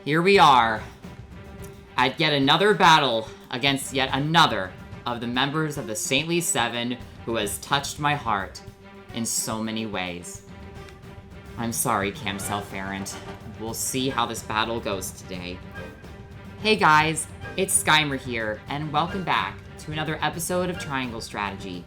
here we are at yet another battle against yet another of the members of the Saintly Seven who has touched my heart in so many ways. I'm sorry, Camselferent. We'll see how this battle goes today. Hey guys, it's Skymer here, and welcome back to another episode of Triangle Strategy.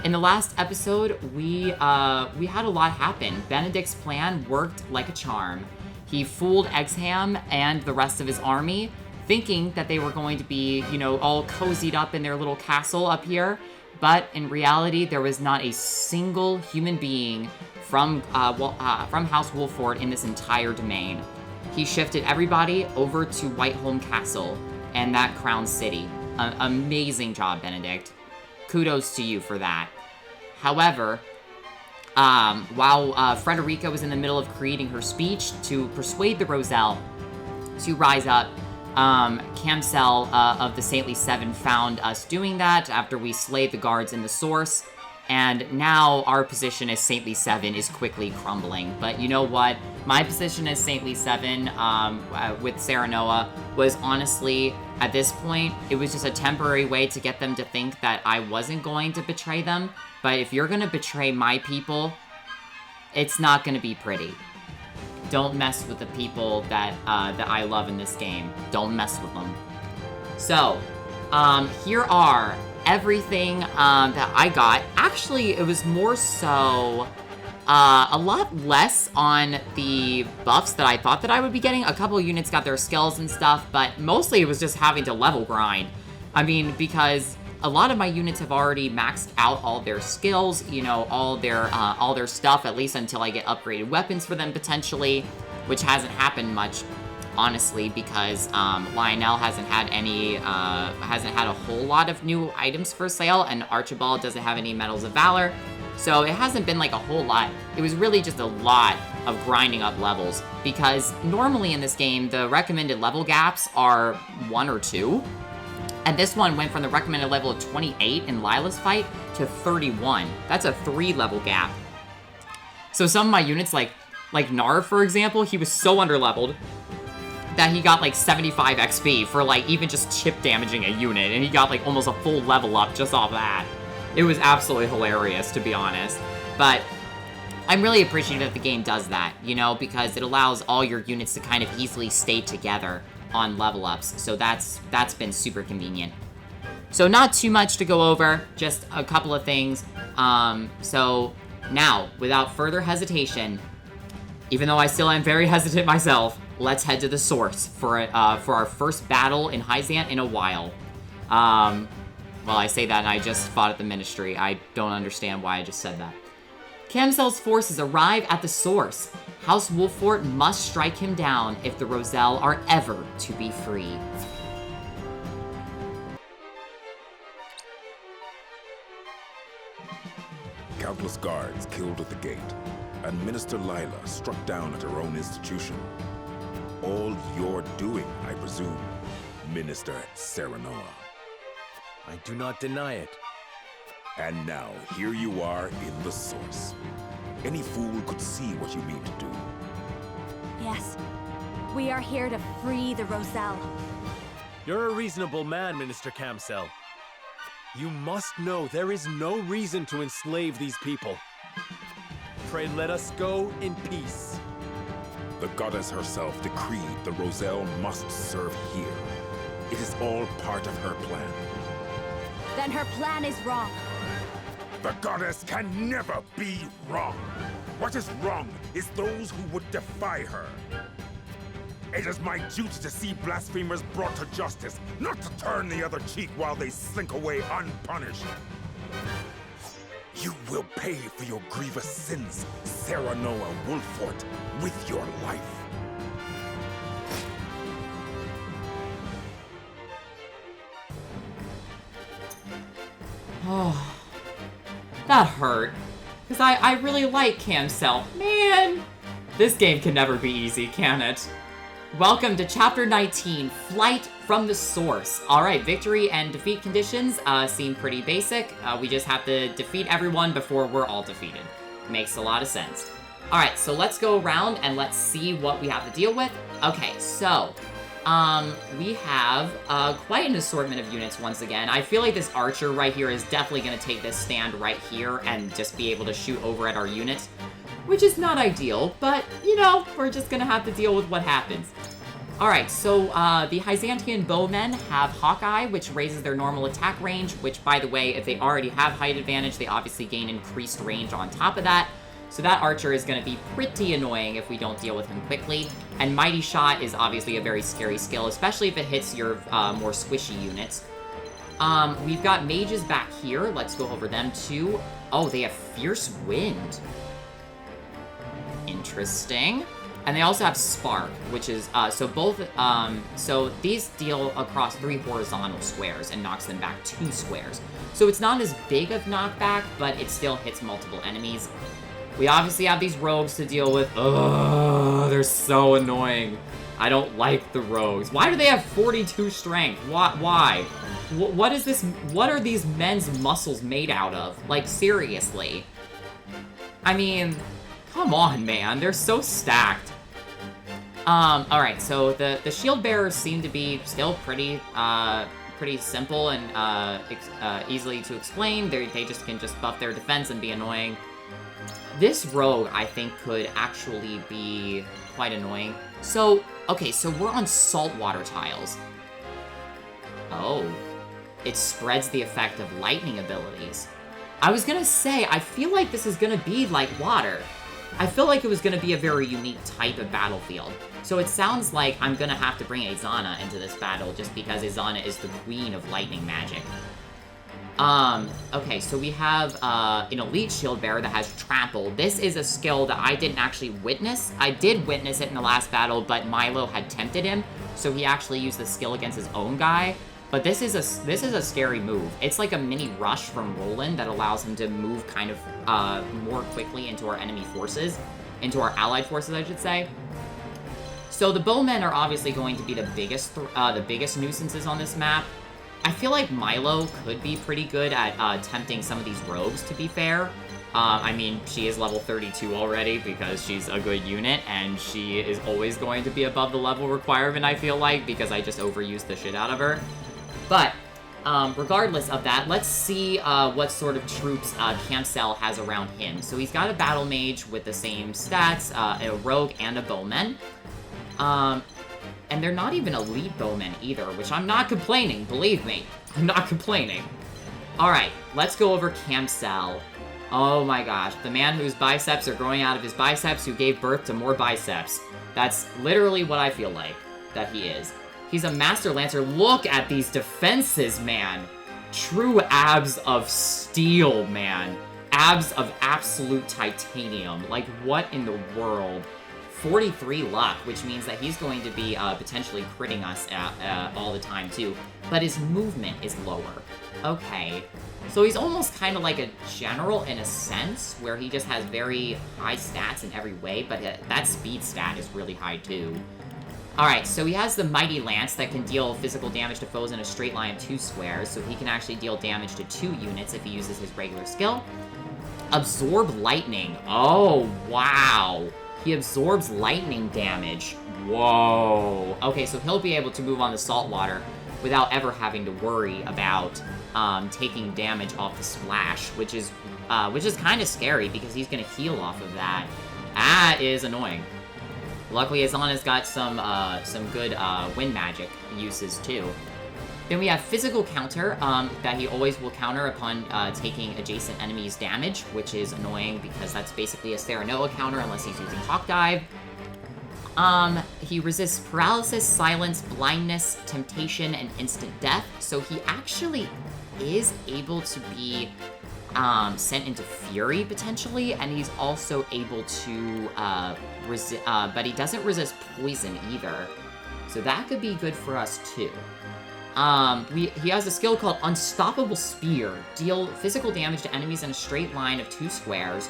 In the last episode, we had a lot happen. Benedict's plan worked like a charm. He fooled Exham and the rest of his army, thinking that they were going to be, all cozied up in their little castle up here. But in reality, there was not a single human being from House Wolffort in this entire domain. He shifted everybody over to Whiteholm Castle and that crown city. Amazing job, Benedict. Kudos to you for that. However, while Frederica was in the middle of creating her speech to persuade the Roselle to rise up, Camsel of the Saintly Seven found us doing that after we slayed the guards in the source, and now our position as Saintly Seven is quickly crumbling. But you know what? My position as Saintly Seven with Serenoa was honestly, at this point, it was just a temporary way to get them to think that I wasn't going to betray them. But if you're going to betray my people, it's not going to be pretty. Don't mess with the people that I love in this game. Don't mess with them. So, here are everything that I got. Actually, it was more so a lot less on the buffs that I thought that I would be getting. A couple of units got their skills and stuff, but mostly it was just having to level grind. I mean, because a lot of my units have already maxed out all their skills, all their stuff, at least until I get upgraded weapons for them potentially, which hasn't happened much, honestly, because Lionel hasn't had a whole lot of new items for sale, and Archibald doesn't have any Medals of Valor, so it hasn't been like a whole lot. It was really just a lot of grinding up levels, because normally in this game, the recommended level gaps are 1 or 2. And this one went from the recommended level of 28 in Lyla's fight to 31. That's a 3-level gap. So some of my units, like Narv, for example, he was so underleveled that he got like 75 XP for like even just chip damaging a unit, and he got like almost a full level up just off that. It was absolutely hilarious, to be honest. But I'm really appreciative that the game does that, because it allows all your units to kind of easily stay together on level ups, so that's been super convenient. So not too much to go over, just a couple of things. So now, without further hesitation, even though I still am very hesitant myself, let's head to the source for our first battle in Hyzant in a while. Well, I say that and I just fought at the Ministry. I don't understand why I just said that. Camsel's forces arrive at the source. House Wolffort must strike him down if the Roselle are ever to be free. Countless guards killed at the gate, and Minister Lyla struck down at her own institution. All your doing, I presume, Minister Serenoa. I do not deny it. And now, here you are in the source. Any fool could see what you mean to do. Yes. We are here to free the Roselle. You're a reasonable man, Minister Camsel. You must know there is no reason to enslave these people. Pray let us go in peace. The goddess herself decreed the Roselle must serve here. It is all part of her plan. Then her plan is wrong. The goddess can never be wrong. What is wrong is those who would defy her. It is my duty to see blasphemers brought to justice, not to turn the other cheek while they slink away unpunished. You will pay for your grievous sins, Serenoa Wolffort, with your life. Oh, that hurt. Because I really like Camsel. Man, this game can never be easy, can it? Welcome to Chapter 19, Flight from the Source. Alright, victory and defeat conditions seem pretty basic. We just have to defeat everyone before we're all defeated. Makes a lot of sense. Alright, so let's go around and let's see what we have to deal with. Okay, so, we have quite an assortment of units once again. I feel like this archer right here is definitely going to take this stand right here and just be able to shoot over at our units, which is not ideal, but, you know, we're just going to have to deal with what happens. Alright, so the Byzantian bowmen have Hawkeye, which raises their normal attack range, which, by the way, if they already have height advantage, they obviously gain increased range on top of that. So that archer is going to be pretty annoying if we don't deal with him quickly. And Mighty Shot is obviously a very scary skill, especially if it hits your more squishy units. We've got mages back here. Let's go over them too. Oh, they have Fierce Wind. Interesting. And they also have Spark, which is, so these deal across 3 horizontal squares and knocks them back 2 squares. So it's not as big of knockback, but it still hits multiple enemies. We obviously have these rogues to deal with. Ugh, they're so annoying. I don't like the rogues. Why do they have 42 strength? Why? What is this? What are these men's muscles made out of? Like, seriously. I mean, come on, man. They're so stacked. Alright, so the shield bearers seem to be still pretty simple and easily to explain. They just can buff their defense and be annoying. This rogue, I think, could actually be quite annoying. So, okay, so we're on saltwater tiles. Oh. It spreads the effect of lightning abilities. I was gonna say, I feel like this is gonna be like water. I feel like it was gonna be a very unique type of battlefield. So it sounds like I'm gonna have to bring Izana into this battle just because Izana is the queen of lightning magic. Okay, so we have, an elite shield bearer that has Trample. This is a skill that I didn't actually witness. I did witness it in the last battle, but Milo had tempted him, so he actually used the skill against his own guy. But this is a scary move. It's like a mini rush from Roland that allows him to move kind of, more quickly into our enemy forces. Into our allied forces, I should say. So the bowmen are obviously going to be the biggest nuisances on this map. I feel like Milo could be pretty good at tempting some of these rogues, to be fair. I mean, she is level 32 already because she's a good unit, and she is always going to be above the level requirement, I feel like, because I just overused the shit out of her. But, regardless of that, let's see what sort of troops Kamsel has around him. So he's got a battle mage with the same stats, a rogue and a bowman. And they're not even elite bowmen either, which I'm not complaining, believe me. I'm not complaining. Alright, let's go over Kamsel. Oh my gosh, the man whose biceps are growing out of his biceps who gave birth to more biceps. That's literally what I feel like that he is. He's a Master Lancer. Look at these defenses, man. True abs of steel, man. Abs of absolute titanium. Like, what in the world? 43 luck, which means that he's going to be potentially critting us all the time, too. But his movement is lower. Okay. So he's almost kind of like a general in a sense, where he just has very high stats in every way, but that speed stat is really high, too. Alright, so he has the Mighty Lance that can deal physical damage to foes in a straight line of 2 squares, so he can actually deal damage to 2 units if he uses his regular skill. Absorb Lightning. Oh, wow. He absorbs lightning damage. Whoa. Okay, so he'll be able to move on the saltwater without ever having to worry about taking damage off the splash, which is kind of scary because he's gonna heal off of that. That is annoying. Luckily, Izana's got some good wind magic uses too. Then we have Physical Counter, that he always will counter upon taking adjacent enemies damage, which is annoying because that's basically a Serenoa counter unless he's using Hawk Dive. He resists Paralysis, Silence, Blindness, Temptation, and Instant Death, so he actually is able to be sent into Fury, potentially, and he's also able to but he doesn't resist Poison either, so that could be good for us too. He has a skill called Unstoppable Spear. Deal physical damage to enemies in a straight line of 2 squares,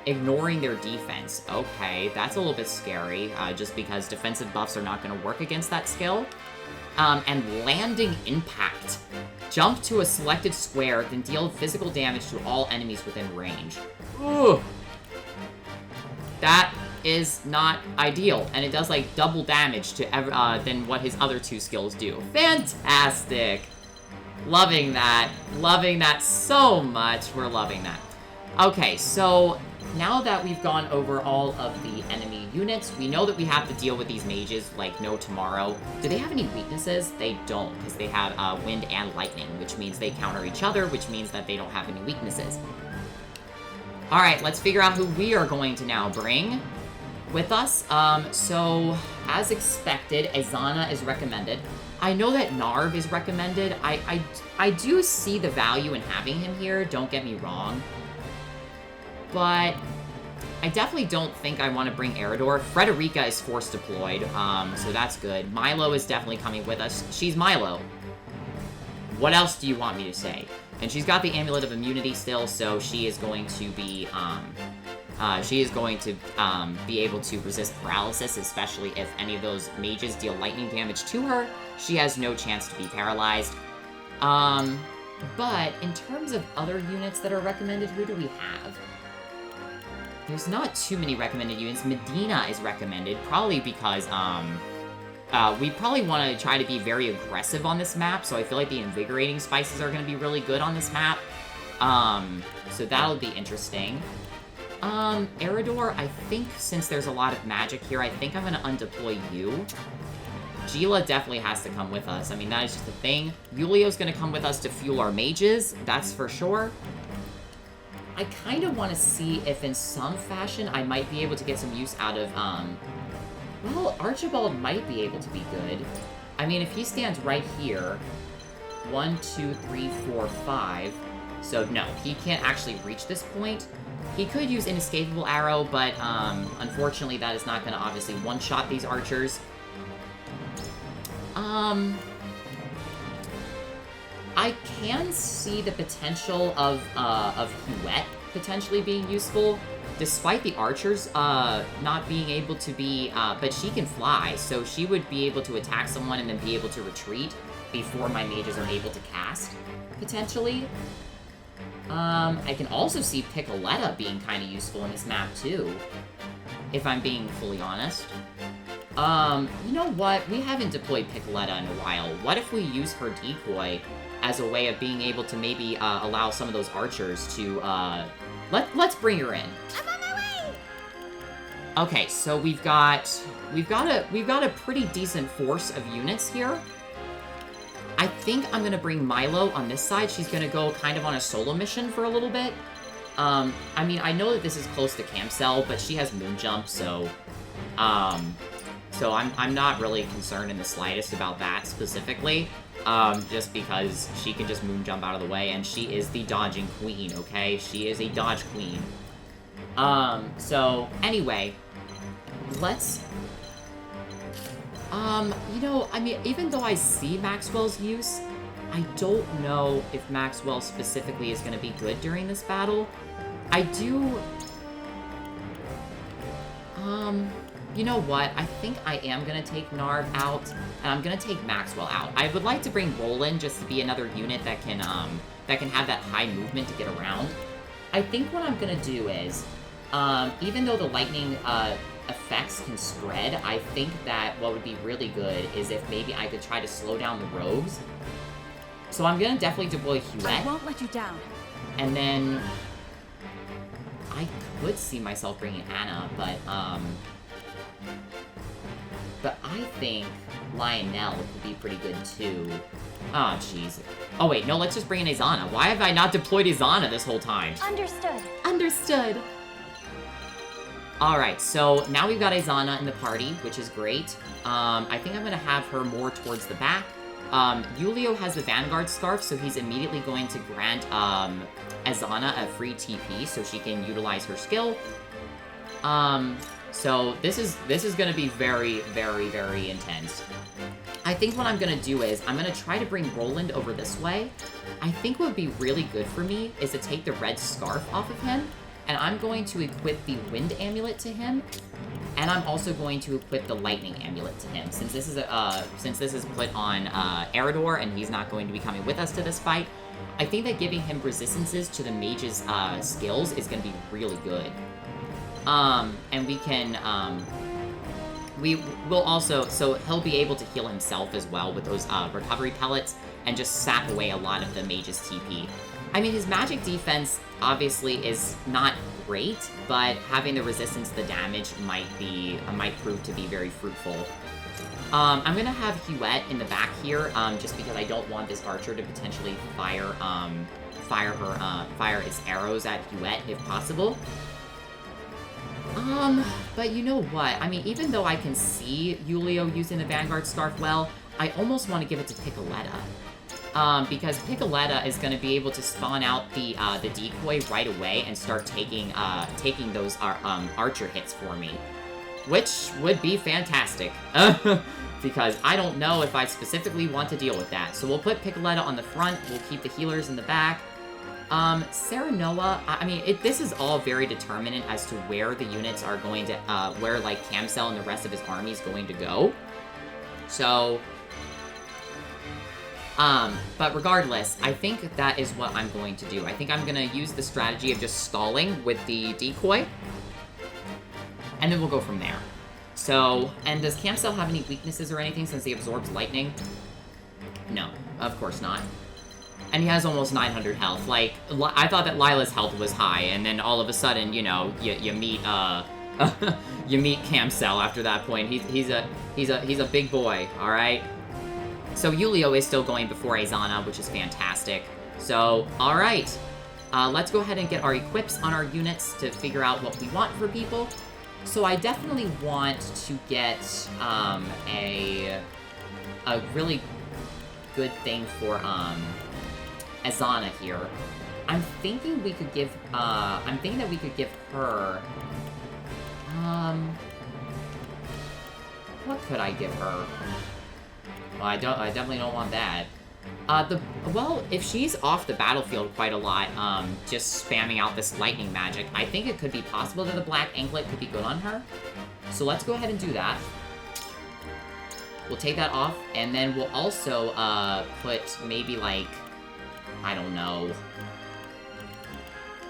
ignoring their defense. Okay, that's a little bit scary, just because defensive buffs are not going to work against that skill. And Landing Impact. Jump to a selected square, then deal physical damage to all enemies within range. Ooh. that is not ideal, and it does like double damage to than what his other 2 skills do. Fantastic. Loving that so much. We're loving that. Okay, so now that we've gone over all of the enemy units, we know that we have to deal with these mages like no tomorrow. Do they have any weaknesses? They don't, because they have wind and lightning, which means they counter each other, which means that they don't have any weaknesses. Alright, let's figure out who we are going to now bring with us. So, as expected, Azana is recommended. I know that Narv is recommended. I do see the value in having him here, don't get me wrong. But I definitely don't think I want to bring Eridor. Frederica is force deployed, so that's good. Milo is definitely coming with us. She's Milo. What else do you want me to say? And she's got the Amulet of Immunity still, so she is going to be, be able to resist paralysis, especially if any of those mages deal lightning damage to her. She has no chance to be paralyzed. But in terms of other units that are recommended, who do we have? There's not too many recommended units. Medina is recommended, probably because, we probably want to try to be very aggressive on this map, so I feel like the Invigorating Spices are going to be really good on this map. So that'll be interesting. Eridor, I think since there's a lot of magic here, I think I'm going to undeploy you. Gila definitely has to come with us. I mean, that is just the thing. Yulio's going to come with us to fuel our mages, that's for sure. I kind of want to see if in some fashion I might be able to get some use out of, well, Archibald might be able to be good. I mean, if he stands right here, 1, 2, 3, 4, 5. So no, he can't actually reach this point. He could use Inescapable Arrow, but unfortunately that is not going to obviously one-shot these archers. I can see the potential of Huette potentially being useful, despite the archers not being able to be, but she can fly, so she would be able to attack someone and then be able to retreat before my mages are able to cast, potentially. I can also see Piccoletta being kind of useful in this map, too, if I'm being fully honest. You know what? We haven't deployed Piccoletta in a while. What if we use her decoy as a way of being able to maybe allow some of those archers to, let's bring her in. I'm on my way! Okay, so we've got a pretty decent force of units here. I think I'm gonna bring Milo on this side. She's gonna go kind of on a solo mission for a little bit. I mean, I know that this is close to Camcell, but she has moon jump, so I'm not really concerned in the slightest about that specifically. Just because she can just moon jump out of the way, and she is the dodging queen, okay? She is a dodge queen. So, anyway, let's, you know, I mean, even though I see Maxwell's use, I don't know if Maxwell specifically is going to be good during this battle. I do, you know what? I think I am going to take Narv out, and I'm going to take Maxwell out. I would like to bring Roland just to be another unit that can have that high movement to get around. I think what I'm going to do is, even though the lightning effects can spread, I think that what would be really good is if maybe I could try to slow down the rogues. So I'm going to definitely deploy Huette. I won't let you down. And then I could see myself bringing Anna, but I think Lionel could be pretty good too. Oh, jeez. Oh, wait, no, let's just bring in Azana. Why have I not deployed Azana this whole time? Understood. Understood. Alright, so now we've got Azana in the party, which is great. I think I'm going to have her more towards the back. Yulio has the Vanguard Scarf, so he's immediately going to grant Azana a free TP so she can utilize her skill. So this is going to be very, very, very intense. I think what I'm going to do is I'm going to try to bring Roland over this way. I think what would be really good for me is to take the red scarf off of him, and I'm going to equip the wind amulet to him, and I'm also going to equip the lightning amulet to him. Since this is put on Eridor and he's not going to be coming with us to this fight, I think that giving him resistances to the mage's skills is going to be really good. And we can, we will also, so he'll be able to heal himself as well with those, recovery pellets and just sap away a lot of the mage's TP. I mean, his magic defense obviously is not great, but having the resistance to the damage might prove to be very fruitful. I'm gonna have Huette in the back here, just because I don't want this archer to potentially fire its arrows at Huette if possible. But you know what? I mean, even though I can see Yulio using the Vanguard Scarf well, I almost want to give it to Piccoletta. Because Piccoletta is going to be able to spawn out the decoy right away and start taking those archer hits for me. Which would be fantastic. Because I don't know if I specifically want to deal with that. So we'll put Piccoletta on the front, we'll keep the healers in the back. Serenoa, I mean, this is all very determinant as to where the units are going to, where, like, Camcel and the rest of his army is going to go. So, but regardless, I think that is what I'm going to do. I think I'm gonna use the strategy of just stalling with the decoy, and then we'll go from there. So, and does Camcel have any weaknesses or anything since he absorbs lightning? No, of course not. And he has almost 900 health. Like, I thought that Lyla's health was high, and then all of a sudden, you know, you meet, you meet Camcel after that point. He's a big boy, alright? So Yulio is still going before Azana, which is fantastic. So, alright. Let's go ahead and get our equips on our units to figure out what we want for people. So I definitely want to get, a really good thing for, Azana here. I'm thinking we could give, I'm thinking that we could give her, what could I give her? Well, I definitely don't want that. Well, if she's off the battlefield quite a lot, just spamming out this lightning magic, I think it could be possible that the black anklet could be good on her. So let's go ahead and do that. We'll take that off, and then we'll also, put maybe, like, I don't know.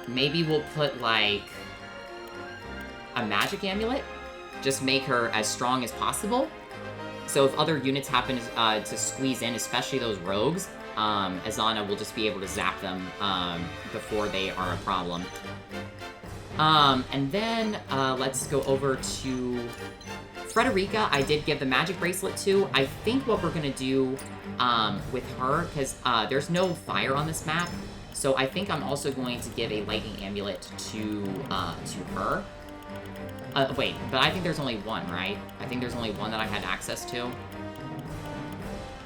Maybe we'll put, like, a magic amulet? Just make her as strong as possible. So if other units happen to squeeze in, especially those rogues, Azana will just be able to zap them before they are a problem. And then let's go over to Frederica. I did give the magic bracelet to. I think what we're gonna do with her, because there's no fire on this map, so I think I'm also going to give a lightning amulet to her. Wait, but I think there's only one, right? I think there's only one that I had access to.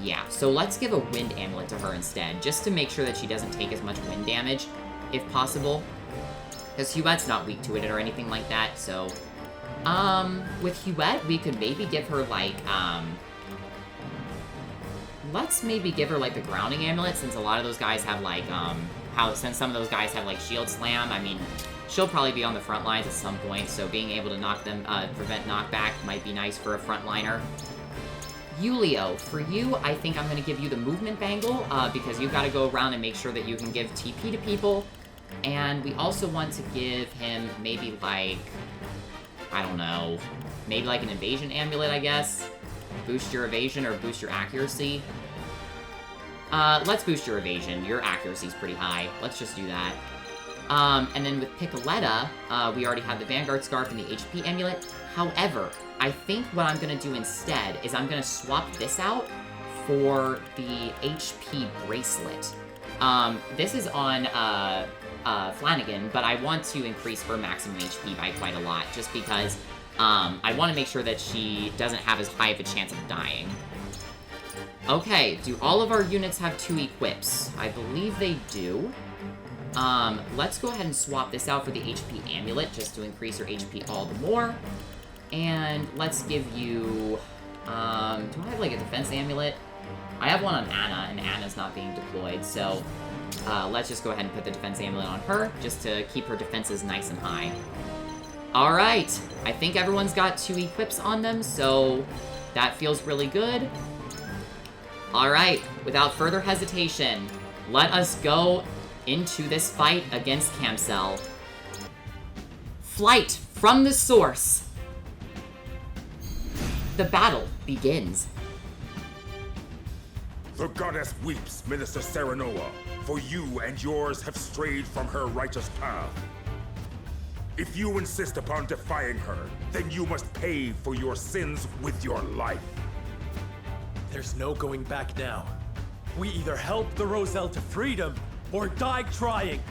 Yeah, so let's give a wind amulet to her instead, just to make sure that she doesn't take as much wind damage, if possible. Because Huette's not weak to it or anything like that, so... with Huette, we could maybe give her, like, let's maybe give her, like, the grounding amulet, since a lot of those guys have, like, since some of those guys have, like, shield slam. I mean, she'll probably be on the front lines at some point, so being able to knock them, prevent knockback might be nice for a frontliner. Yulio, for you, I think I'm gonna give you the movement bangle, because you've gotta go around and make sure that you can give TP to people, and we also want to give him maybe, like, I don't know, maybe like an evasion amulet, I guess? Boost your evasion or boost your accuracy? Let's boost your evasion. Your accuracy's pretty high. Let's just do that. And then with Piccoletta, we already have the Vanguard Scarf and the HP amulet. However, I think what I'm gonna do instead is I'm gonna swap this out for the HP bracelet. This is on, Flanagan, but I want to increase her maximum HP by quite a lot, just because, I want to make sure that she doesn't have as high of a chance of dying. Okay, do all of our units have 2 equips? I believe they do. Let's go ahead and swap this out for the HP amulet, just to increase her HP all the more. And let's give you, do I have, like, a defense amulet? I have one on Anna, and Anna's not being deployed, so... let's just go ahead and put the defense amulet on her, just to keep her defenses nice and high. Alright, I think everyone's got 2 equips on them, so that feels really good. Alright, without further hesitation, let us go into this fight against Camcel. Flight from the source. The battle begins. The goddess weeps, Minister Serenoa, for you and yours have strayed from her righteous path. If you insist upon defying her, then you must pay for your sins with your life. There's no going back now. We either help the Roselle to freedom, or die trying!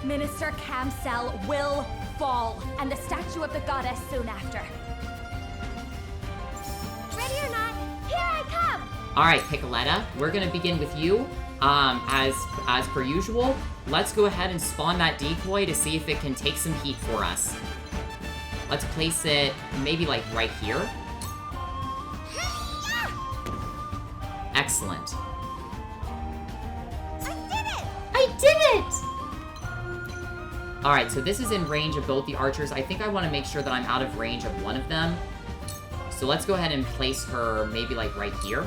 Minister Camsel will fall, and the statue of the goddess soon after. Ready or not, here I come! Alright, Piccoletta, we're gonna begin with you. As per usual, let's go ahead and spawn that decoy to see if it can take some heat for us. Let's place it maybe like right here. Excellent. I did it! Alright, so this is in range of both the archers. I think I want to make sure that I'm out of range of one of them. So let's go ahead and place her maybe like right here.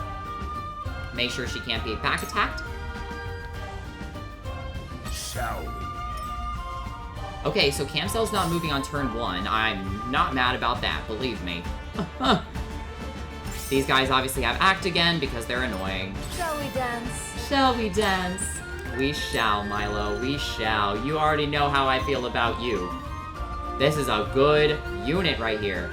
Make sure she can't be back attacked. Shall we? Okay, so Camsel's not moving on turn 1. I'm not mad about that, believe me. These guys obviously have act again because they're annoying. Shall we dance? Shall we dance? We shall, Milo, we shall. You already know how I feel about you. This is a good unit right here.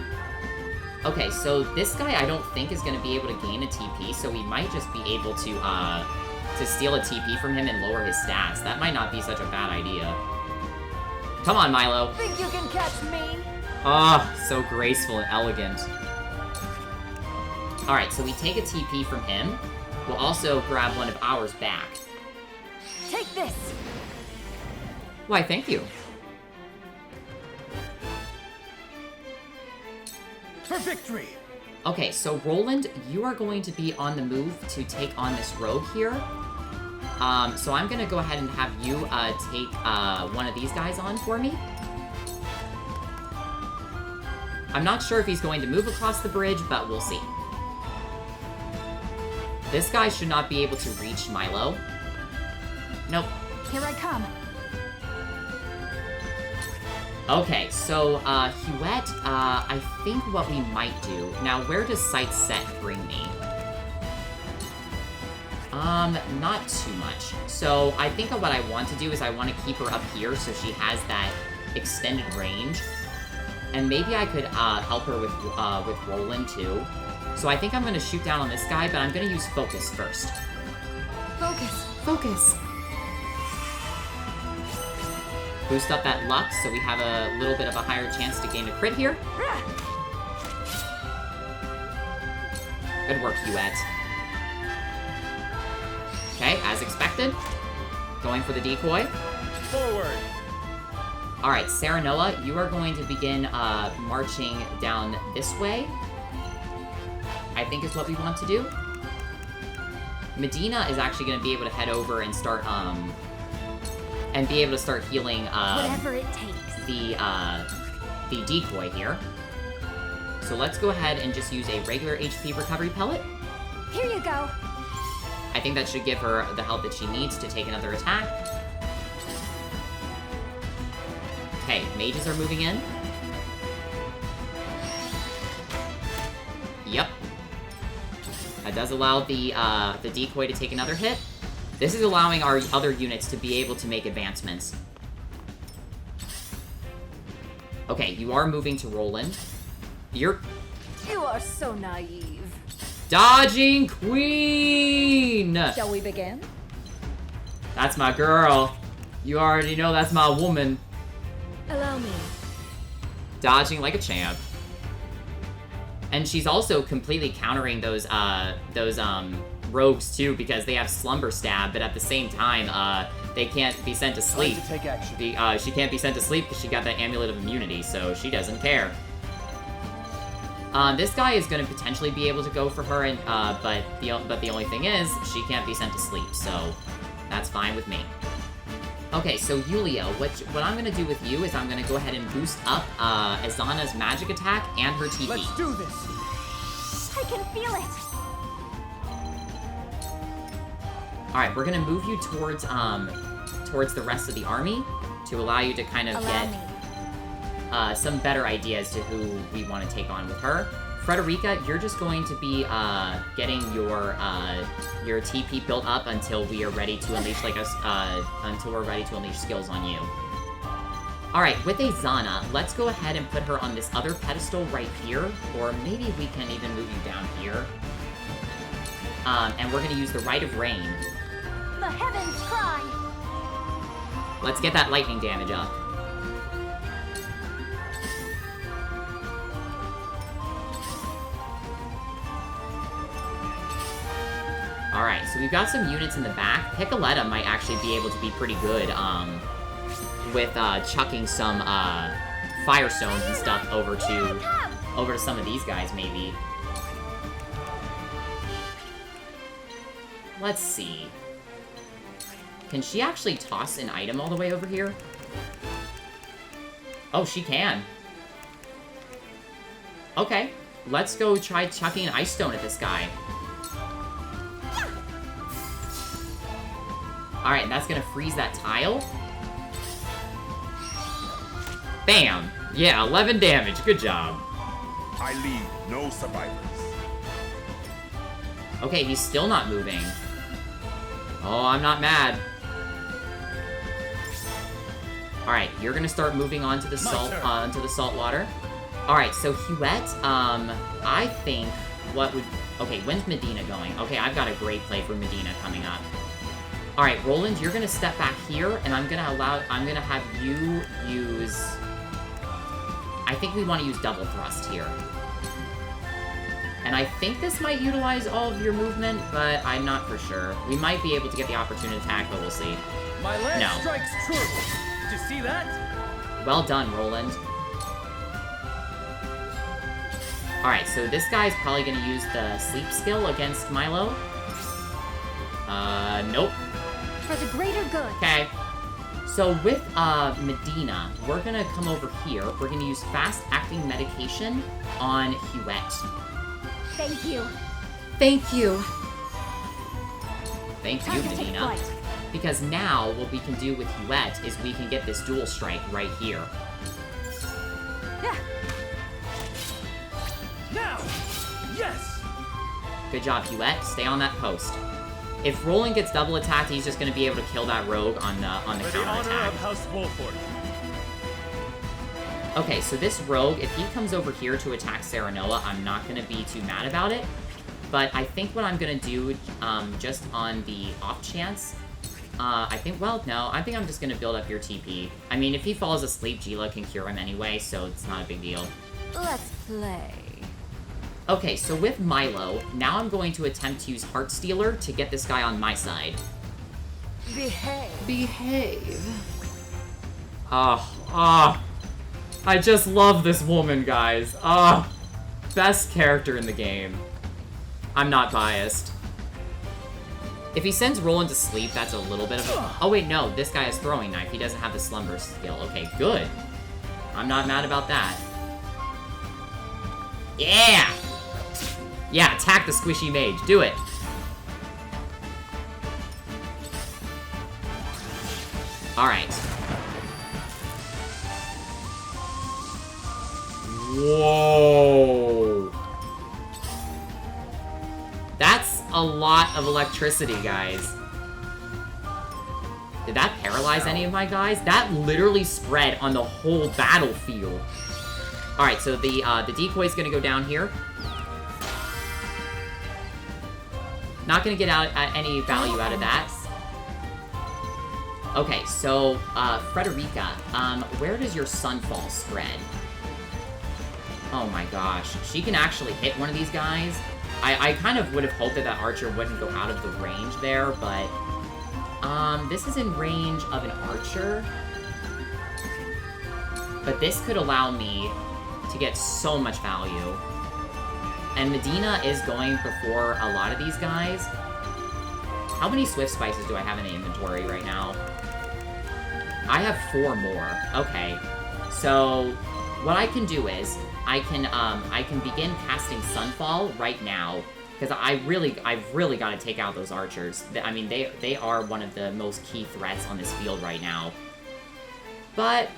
Okay, so this guy I don't think is going to be able to gain a TP, so we might just be able to steal a TP from him and lower his stats. That might not be such a bad idea. Come on, Milo. Think you can catch me? Ah, so graceful and elegant. Alright, so we take a TP from him. We'll also grab one of ours back. Take this! Why, thank you. For victory! Okay, so Roland, you are going to be on the move to take on this rogue here. So I'm gonna go ahead and have you take one of these guys on for me. I'm not sure if he's going to move across the bridge, but we'll see. This guy should not be able to reach Milo. Nope. Here I come. Okay, so, Huette, I think what we might do... Now, where does Sight Set bring me? Not too much. So, I think what I want to do is I want to keep her up here so she has that extended range. And maybe I could, help her with Roland, too. So I think I'm gonna shoot down on this guy, but I'm gonna use Focus first. Focus. Focus! Boost up that luck, so we have a little bit of a higher chance to gain a crit here. Good work, Huette. Okay, as expected. Going for the decoy. Forward! Alright, Serenoa, you are going to begin marching down this way. I think is what we want to do. Medina is actually going to be able to head over and start, and be able to start healing, Whatever it takes. the decoy here. So let's go ahead and just use a regular HP recovery pellet. Here you go. I think that should give her the help that she needs to take another attack. Okay, mages are moving in. Yep. That does allow the decoy to take another hit. This is allowing our other units to be able to make advancements. Okay, you are moving to Roland. You're... You are so naive. Dodging Queen! Shall we begin? That's my girl. You already know that's my woman. Allow me. Dodging like a champ. And she's also completely countering those rogues too, because they have Slumber Stab, but at the same time, they can't be sent to sleep. Time to take action. She can't be sent to sleep because she got that Amulet of Immunity, so she doesn't care. This guy is going to potentially be able to go for her, and but the only thing is, she can't be sent to sleep, so that's fine with me. Okay, so Yulia, what I'm gonna do with you is I'm gonna go ahead and boost up Azana's magic attack and her TP. Let's do this! I can feel it. Alright, we're gonna move you towards the rest of the army to allow you to kind of Allow get... me. some better ideas to who we want to take on with her. Frederica, you're just going to be getting your TP built up until we are ready to unleash until we're ready to unleash skills on you. All right, with Azana, let's go ahead and put her on this other pedestal right here, or maybe we can even move you down here. And we're gonna use the Rite of Rain. The heavens cry! Let's get that lightning damage up. Alright, so we've got some units in the back. Piccoletta might actually be able to be pretty good, with, chucking some, Firestones and stuff over to some of these guys, maybe. Let's see. Can she actually toss an item all the way over here? Oh, she can. Okay, let's go try chucking an Ice Stone at this guy. Alright, and that's gonna freeze that tile. Bam! Yeah, 11 damage. Good job. I leave no survivors. Okay, he's still not moving. Oh, I'm not mad. Alright, you're gonna start moving onto the salt water. Alright, so Huette, I think what would... Okay, when's Medina going? Okay, I've got a great play for Medina coming up. Alright, Roland, you're gonna step back here, and I'm gonna have you use... I think we want to use double thrust here. And I think this might utilize all of your movement, but I'm not for sure. We might be able to get the opportunity attack, but we'll see. My lance No. strikes true. Did you see that? Well done, Roland. Alright, so this guy's probably gonna use the sleep skill against Milo. Nope. For the greater good. Okay. So with, Medina, we're gonna come over here. We're gonna use fast-acting medication on Huette. Thank you. Thank you. Thank you, Time to take Medina. flight. Because now, what we can do with Huette is we can get this dual strike right here. Yeah. Now! Yes! Good job, Huette. Stay on that post. If Roland gets double attacked, he's just gonna be able to kill that rogue on the For the honor counter of House Wolford. Okay, so this rogue, if he comes over here to attack Serenoa, I'm not gonna be too mad about it. But I think what I'm gonna do, just on the off chance, I think I'm just gonna build up your TP. I mean, if he falls asleep, Gila can cure him anyway, so it's not a big deal. Let's play. Okay, so with Milo, now I'm going to attempt to use Heartstealer to get this guy on my side. Behave. I just love this woman, guys. Best character in the game. I'm not biased. If he sends Roland to sleep, that's a little bit of a... Oh, wait, no. This guy has Throwing Knife. He doesn't have the Slumber skill. Okay, good. I'm not mad about that. Yeah! Yeah, attack the squishy mage. Do it. Alright. Whoa. That's a lot of electricity, guys. Did that paralyze any of my guys? That literally spread on the whole battlefield. Alright, so the decoy's gonna go down here. Not gonna get out any value out of that. Okay, so, Frederica, where does your Sunfall spread? Oh my gosh, she can actually hit one of these guys. I kind of would have hoped that that archer wouldn't go out of the range there, but, this is in range of an archer. But this could allow me to get so much value. And Medina is going before a lot of these guys. How many Swift Spices do I have in the inventory right now? I have 4 more. Okay. So, what I can do is, I can begin casting Sunfall right now, because I've really got to take out those archers. I mean, they are one of the most key threats on this field right now. But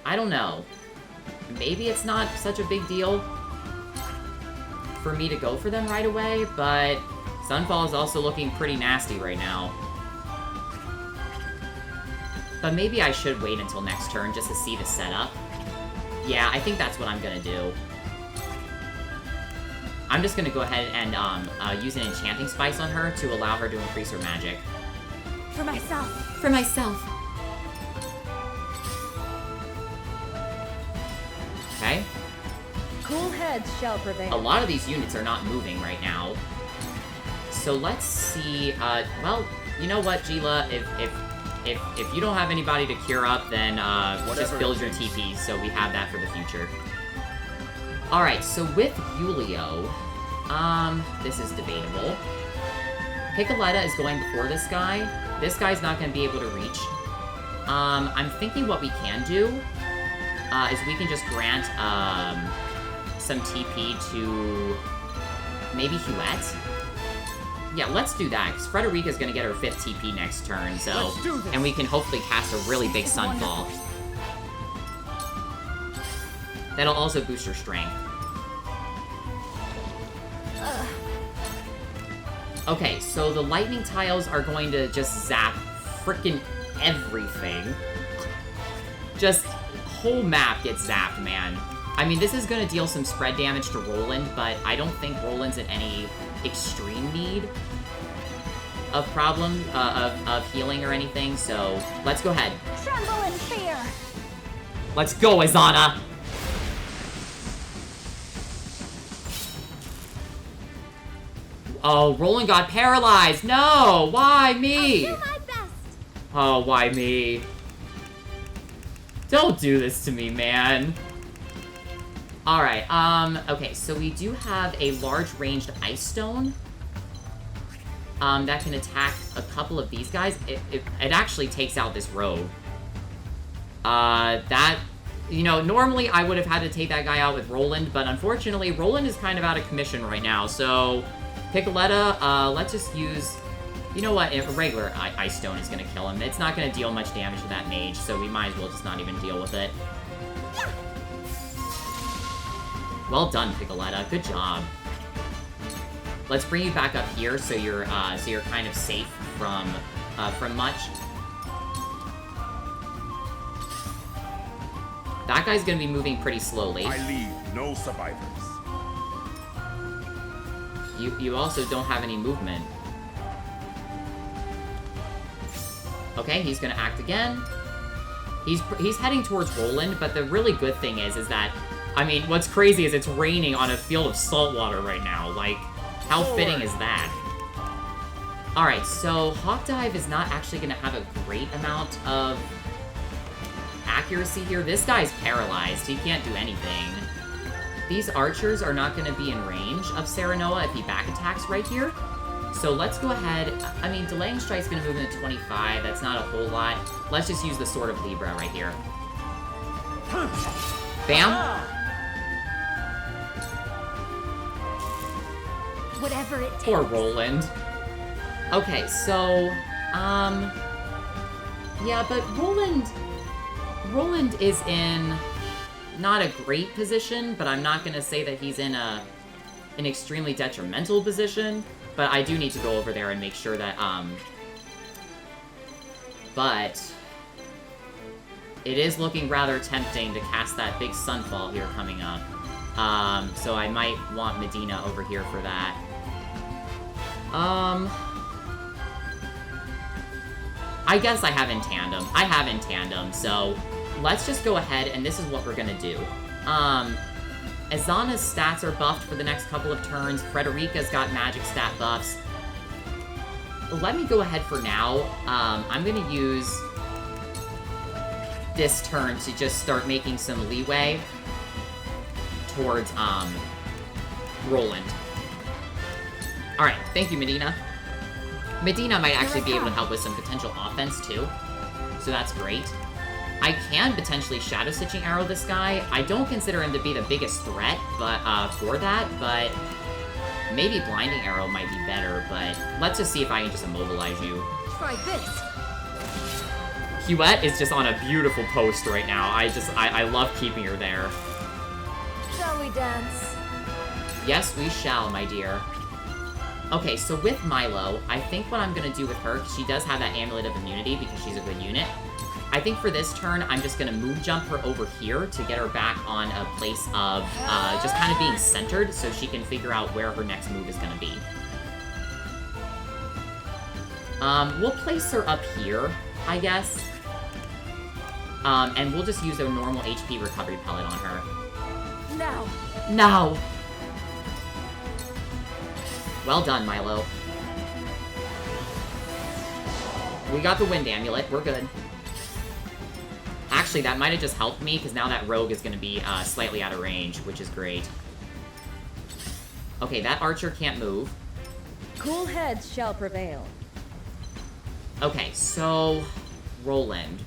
I don't know. Maybe it's not such a big deal for me to go for them right away, but Sunfall is also looking pretty nasty right now. But maybe I should wait until next turn just to see the setup. Yeah, I think that's what I'm gonna do. I'm just gonna go ahead and use an enchanting spice on her to allow her to increase her magic. For myself. For myself. Okay. Cool heads shall prevail. A lot of these units are not moving right now. So let's see, well, you know what, Gila, if you don't have anybody to cure up, then just build your TP so we have that for the future. Alright, so with Yulio, this is debatable. Picoletta is going before this guy. This guy's not going to be able to reach. I'm thinking what we can do is we can just grant some TP to maybe Huette. Yeah, let's do that, because Frederica's gonna get her 5th TP next turn, so... And we can hopefully cast a really big Sunfall. That'll also boost her strength. Okay, so the lightning tiles are going to just zap frickin' everything. Just, whole map gets zapped, man. I mean, this is gonna deal some spread damage to Roland, but I don't think Roland's in any extreme need of of healing or anything, so let's go ahead. Tremble in fear. Let's go, Izana! Oh, Roland got paralyzed! No! Why me? I'll do my best. Oh, why me? Don't do this to me, man. Alright, okay, so we do have a large ranged Ice Stone. That can attack a couple of these guys. It actually takes out this rogue. That, you know, normally I would have had to take that guy out with Roland, but unfortunately, Roland is kind of out of commission right now, so... Picoletta, let's just use... You know what, if a regular Ice Stone is gonna kill him. It's not gonna deal much damage to that mage, so we might as well just not even deal with it. Well done, Picoletta. Good job. Let's bring you back up here so you're kind of safe from much. That guy's gonna be moving pretty slowly. I leave no survivors. You also don't have any movement. Okay, he's gonna act again. He's heading towards Roland, but the really good thing is that, I mean, what's crazy is it's raining on a field of salt water right now. Like, how fitting is that? Alright, so Hawk Dive is not actually gonna have a great amount of accuracy here. This guy's paralyzed. He can't do anything. These archers are not gonna be in range of Serenoa if he back attacks right here. So let's go ahead. I mean, Delaying Strike's gonna move into 25. That's not a whole lot. Let's just use the Sword of Libra right here. Bam! Whatever it takes. Poor Roland. Okay, so, yeah, but Roland is in not a great position, but I'm not gonna say that he's in an extremely detrimental position, but I do need to go over there and make sure that, but it is looking rather tempting to cast that big Sunfall here coming up. So I might want Medina over here for that. I guess I have in tandem. I have in tandem, so let's just go ahead, and this is what we're gonna do. Izana's stats are buffed for the next couple of turns. Frederica's got magic stat buffs. Let me go ahead for now. I'm gonna use this turn to just start making some leeway towards, Roland. Alright, thank you, Medina. Medina might actually be able to help with some potential offense, too. So that's great. I can potentially Shadow Stitching Arrow this guy. I don't consider him to be the biggest threat, but, for that, but maybe Blinding Arrow might be better, but let's just see if I can just immobilize you. Try this. Huette is just on a beautiful post right now. I love keeping her there. Shall we dance? Yes, we shall, my dear. Okay, so with Milo, I think what I'm gonna do with her, 'cause she does have that Amulet of Immunity because she's a good unit. I think for this turn, I'm just gonna move jump her over here to get her back on a place of just kind of being centered so she can figure out where her next move is gonna be. We'll place her up here, I guess. And we'll just use a normal HP recovery pellet on her. Now. No! Well done, Milo. We got the Wind Amulet. We're good. Actually, that might have just helped me, because now that Rogue is going to be slightly out of range, which is great. Okay, that Archer can't move. Cool heads shall prevail. Okay, so... Roland.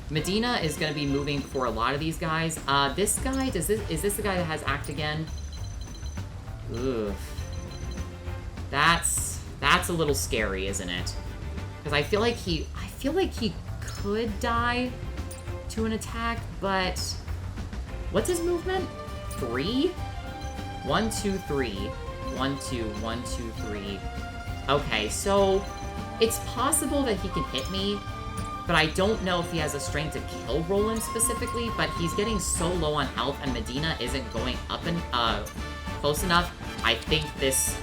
Medina is going to be moving for a lot of these guys. This guy, is this the guy that has Act Again? Oof. That's a little scary, isn't it? Because I feel like he could die to an attack, but what's his movement? 3? 1, 2, 3. 1, 2, 1, 2, 3. Okay, so it's possible that he can hit me, but I don't know if he has a strength to kill Roland specifically, but he's getting so low on health and Medina isn't going up and close enough. I think just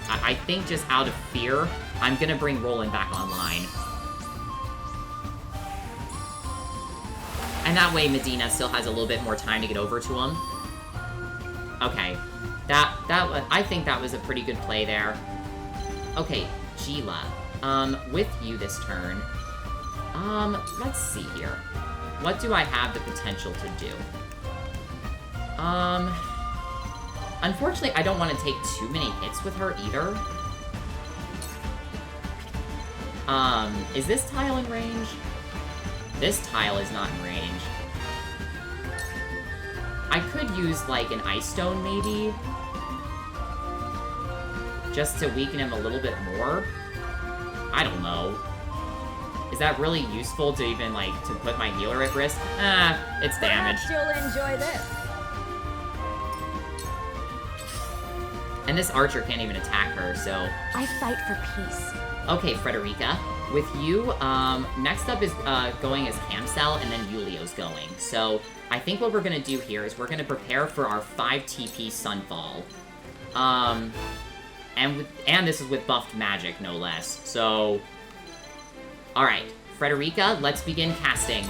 out of fear, I'm gonna bring Roland back online. And that way Medina still has a little bit more time to get over to him. Okay. I think that was a pretty good play there. Okay, Gila. With you this turn. Let's see here. What do I have the potential to do? Unfortunately, I don't want to take too many hits with her either. Is this tile in range? This tile is not in range. I could use, like, an Ice Stone, maybe? Just to weaken him a little bit more? I don't know. Is that really useful to even, like, to put my healer at risk? It's damage. Perhaps you'll enjoy this. And this Archer can't even attack her, so... I fight for peace. Okay, Frederica. With you, next up is going as Camcel, and then Yulio's going. So, I think what we're gonna do here is we're gonna prepare for our 5 TP Sunfall. And this is with buffed magic, no less. So, alright. Frederica, let's begin casting.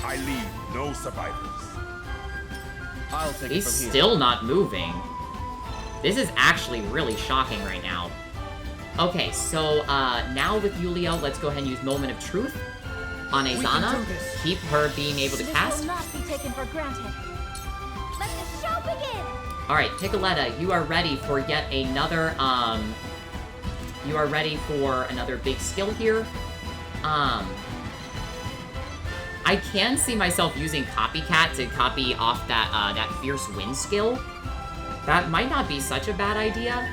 I leave no survivors. I'll take He's it from here. still not moving. This is actually really shocking right now. Okay, so now with Yulio, let's go ahead and use Moment of Truth on Azana. Keep her being able to This cast. will not be taken for granted. Let the show begin! Alright, Piccoletta, you are ready for yet another, you are ready for another big skill here. I can see myself using Copycat to copy off that, that Fierce Wind skill. That might not be such a bad idea.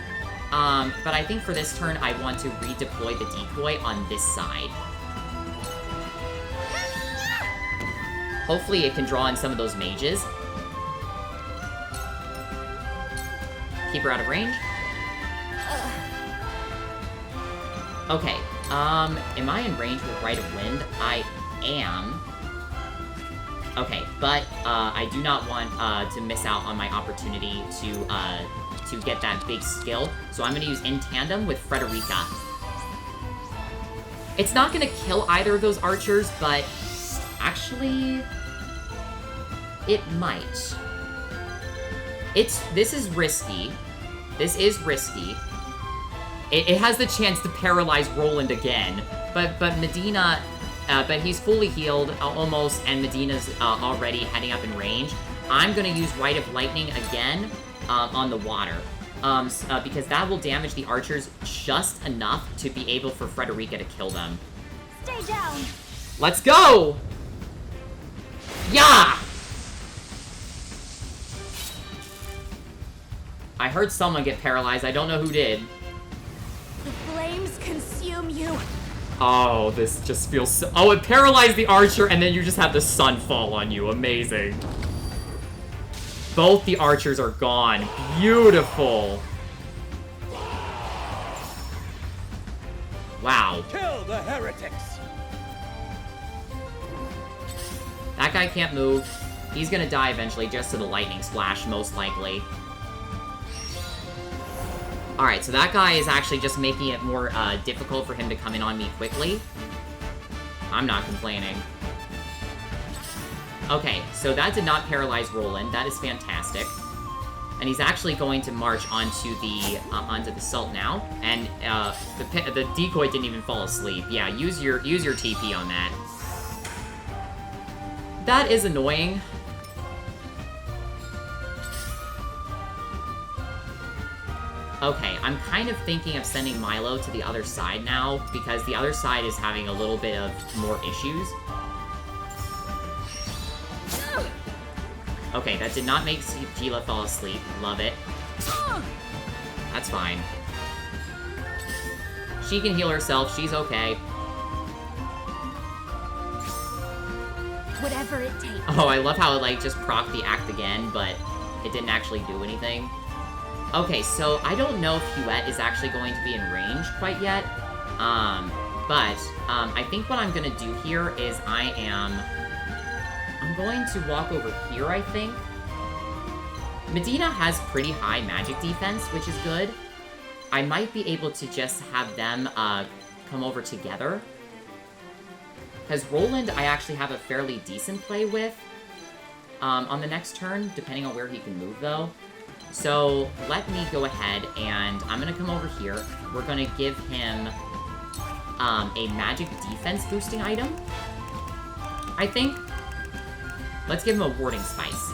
But I think for this turn, I want to redeploy the decoy on this side. Hopefully it can draw in some of those mages. Keep her out of range. Okay, am I in range with Rite of Wind? I am. Okay, but, I do not want, to miss out on my opportunity to get that big skill. So I'm gonna use In Tandem with Frederica. It's not gonna kill either of those archers, but actually, it might. This is risky. This is risky. It has the chance to paralyze Roland again, but Medina, but he's fully healed, almost, and Medina's already heading up in range. I'm gonna use Rite of Lightning again, on the water, because that will damage the archers just enough to be able for Frederica to kill them. Stay down! Let's go! Yeah! I heard someone get paralyzed. I don't know who did. The flames consume you. Oh, this just feels so... Oh, it paralyzed the archer, and then you just have the sun fall on you. Amazing. Both the archers are gone. Beautiful. Wow. Kill the heretics! That guy can't move. He's gonna die eventually, just to the lightning splash, most likely. Alright, so that guy is actually just making it more difficult for him to come in on me quickly. I'm not complaining. Okay, so that did not paralyze Roland. That is fantastic. And he's actually going to march onto the salt now. And the decoy didn't even fall asleep. Yeah, use your TP on that. That is annoying. Okay, I'm kind of thinking of sending Milo to the other side now, because the other side is having a little bit of more issues. Okay, that did not make Gila fall asleep. Love it. That's fine. She can heal herself. She's okay. Whatever it takes. Oh, I love how it, like, just proc the act again, but it didn't actually do anything. Okay, so I don't know if Huette is actually going to be in range quite yet. But I think what I'm gonna do here is I'm going to walk over here, I think. Medina has pretty high magic defense, which is good. I might be able to just have them come over together. Because Roland, I actually have a fairly decent play with on the next turn, depending on where he can move, though. So let me go ahead, and I'm going to come over here. We're going to give him a magic defense boosting item, I think. Let's give him a warding spice.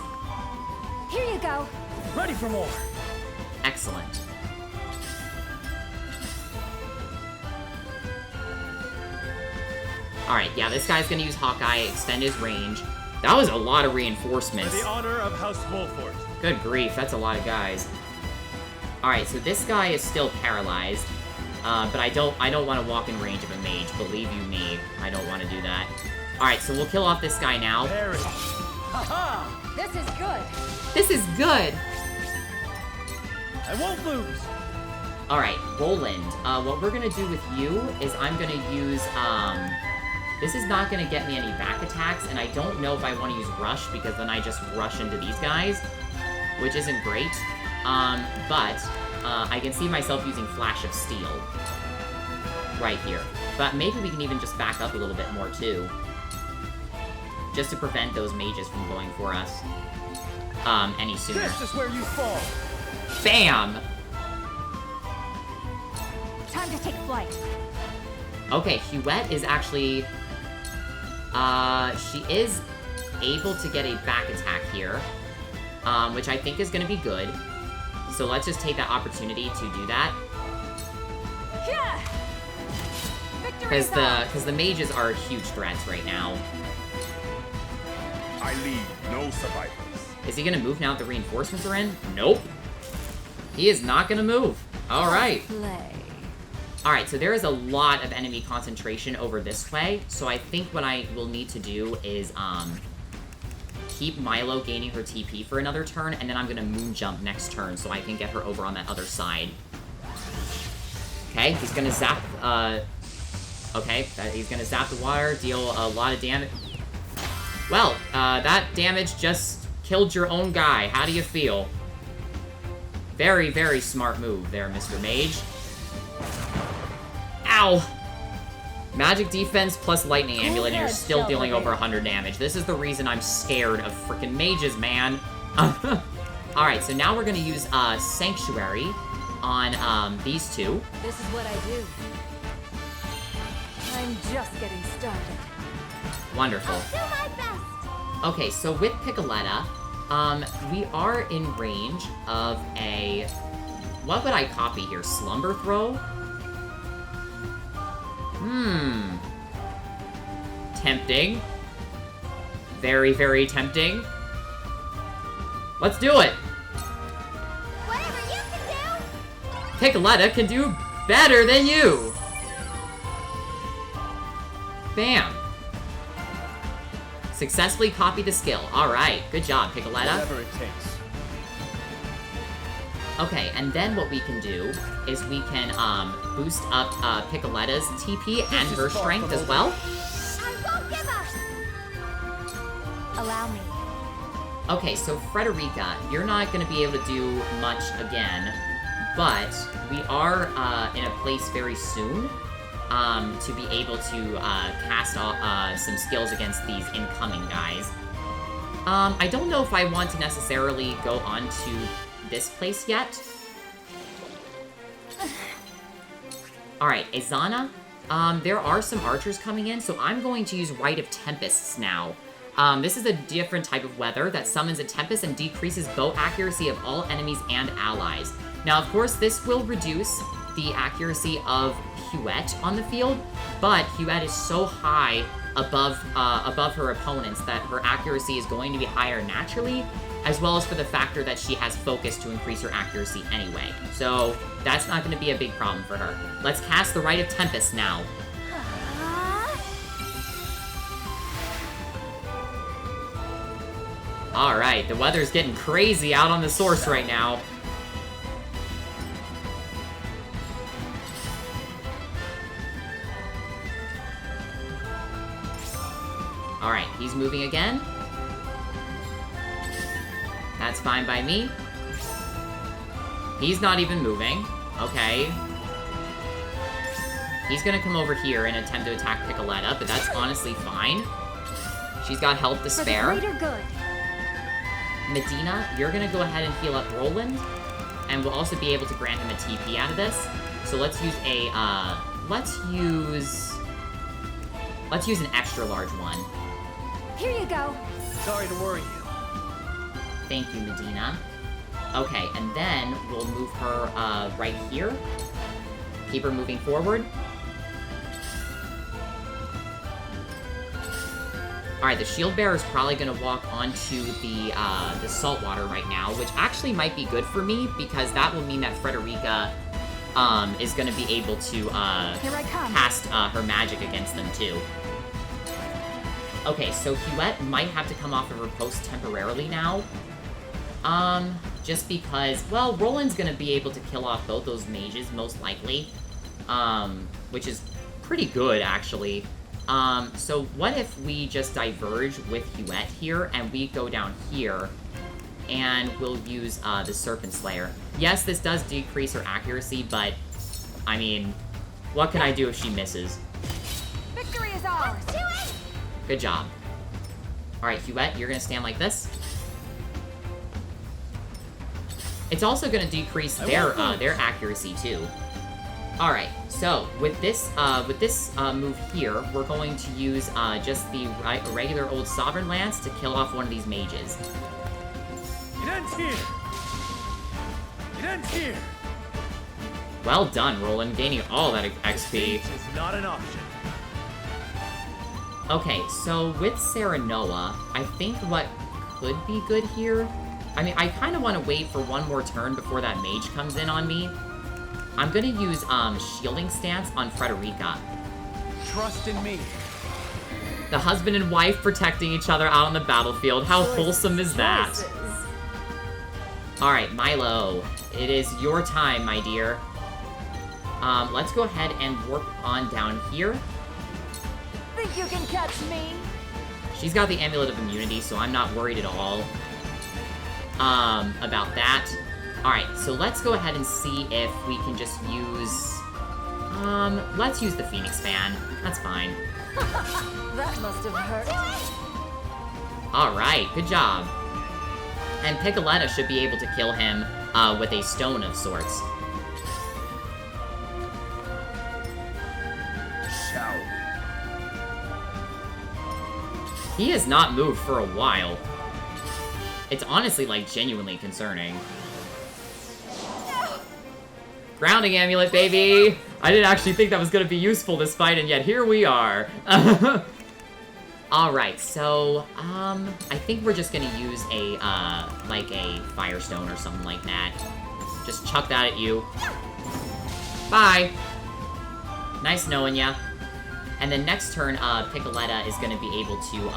Here you go. Ready for more! Excellent. Alright, yeah, this guy's gonna use Hawkeye, extend his range. That was a lot of For reinforcements. the honor of House Wolford. Good grief, that's a lot of guys. Alright, so this guy is still paralyzed. But I don't want to walk in range of a mage, believe you me. I don't want to do that. Alright, so we'll kill off this guy now. Perish. Ha-ha! This is good. This is good! I won't lose! Alright, Roland, what we're gonna do with you is I'm gonna use, this is not gonna get me any back attacks, and I don't know if I want to use Rush, because then I just rush into these guys, which isn't great. But I can see myself using Flash of Steel right here. But maybe we can even just back up a little bit more, too. Just to prevent those mages from going for us any sooner. This is where you fall! Bam! Time to take flight. Okay, Huette is actually... she is able to get a back attack here, which I think is going to be good. So let's just take that opportunity to do that. Yeah. Victory's Because the mages are huge threats right now. I leave no survivors. Is he going to move now that the reinforcements are in? Nope. He is not going to move. All right. play. All right, so there is a lot of enemy concentration over this way. So I think what I will need to do is keep Milo gaining her TP for another turn, and then I'm going to moon jump next turn so I can get her over on that other side. Okay, he's going to zap... okay, he's going to zap the water, deal a lot of damage. Well, that damage just killed your own guy. How do you feel? Very, very smart move there, Mr. Mage. Ow! Magic defense plus lightning amulet, and you're still dealing over 100 damage. This is the reason I'm scared of freaking mages, man. Alright, so now we're gonna use Sanctuary on these two. This is what I do. I'm just getting started. Wonderful. Do my best. Okay, so with Piccoletta, we are in range of a... What would I copy here? Slumber Throw? Tempting. Very, very tempting. Let's do it! Whatever you Piccoletta can do better than you! Bam! Successfully copy the skill. Alright, good job, Piccoletta. Whatever it takes. Okay, and then what we can do is we can, boost up, Piccoletta's TP and her strength as well. I won't give up! Allow me. Okay, so Frederica, you're not gonna be able to do much again, but we are, in a place very soon, to be able to, cast, some skills against these incoming guys. I don't know if I want to necessarily go on to this place yet. Alright, Izana, there are some archers coming in, so I'm going to use Rite of Tempests now. This is a different type of weather that summons a tempest and decreases bow accuracy of all enemies and allies. Now, of course, this will reduce the accuracy of Huette on the field, but Huette is so high above her opponents that her accuracy is going to be higher naturally, as well as for the factor that she has focus to increase her accuracy anyway. So that's not going to be a big problem for her. Let's cast the Rite of Tempest now. Alright, the weather's getting crazy out on the source right now. Alright, he's moving again. That's fine by me. He's not even moving. Okay. He's gonna come over here and attempt to attack Piccoletta, but that's honestly fine. She's got health to spare. For the greater good. Medina, you're gonna go ahead and heal up Roland, and we'll also be able to grant him a TP out of this. So let's use a, let's use an extra large one. Here you go. Sorry to worry you. Thank you, Medina. Okay, and then we'll move her, right here. Keep her moving forward. Alright, the shield bearer is probably gonna walk onto the salt water right now, which actually might be good for me, because that will mean that Frederica, is gonna be able to, Here I come. cast, her magic against them, too. Okay, so Huette might have to come off of her post temporarily now. Just because, well, Roland's gonna be able to kill off both those mages, most likely. Which is pretty good, actually. So what if we just diverge with Huette here, and we go down here, and we'll use, the Serpent Slayer. Yes, this does decrease her accuracy, but, I mean, what can I do if she misses? Victory is ours. Do it. Good job. Alright, Huette, you're gonna stand like this. It's also gonna decrease their accuracy, too. Alright, so, with this move here, we're going to use, just the regular old Sovereign Lance to kill off one of these mages. It ends here! It ends here! Well done, Roland, gaining all that XP. This is not an option. Okay, so with Serenoa, I think what could be good here... I mean, I kind of want to wait for one more turn before that mage comes in on me. I'm gonna use, Shielding Stance on Frederica. Trust in me. The husband and wife protecting each other out on the battlefield. How wholesome is that? Alright, Milo. It is your time, my dear. Let's go ahead and warp on down here. Think you can catch me? She's got the Amulet of Immunity, so I'm not worried at all about that. Alright, so let's go ahead and see if we can just use... let's use the Phoenix Fan. That's fine. That must have hurt. Alright, good job. And Piccoletta should be able to kill him, with a stone of sorts. Shall He has not moved for a while. It's honestly, like, genuinely concerning. Grounding amulet, baby! I didn't actually think that was gonna be useful this fight, and yet here we are. Alright, so, I think we're just gonna use a, like a Firestone or something like that. Just chuck that at you. Bye. Nice knowing ya. And then next turn, Piccoletta is gonna be able to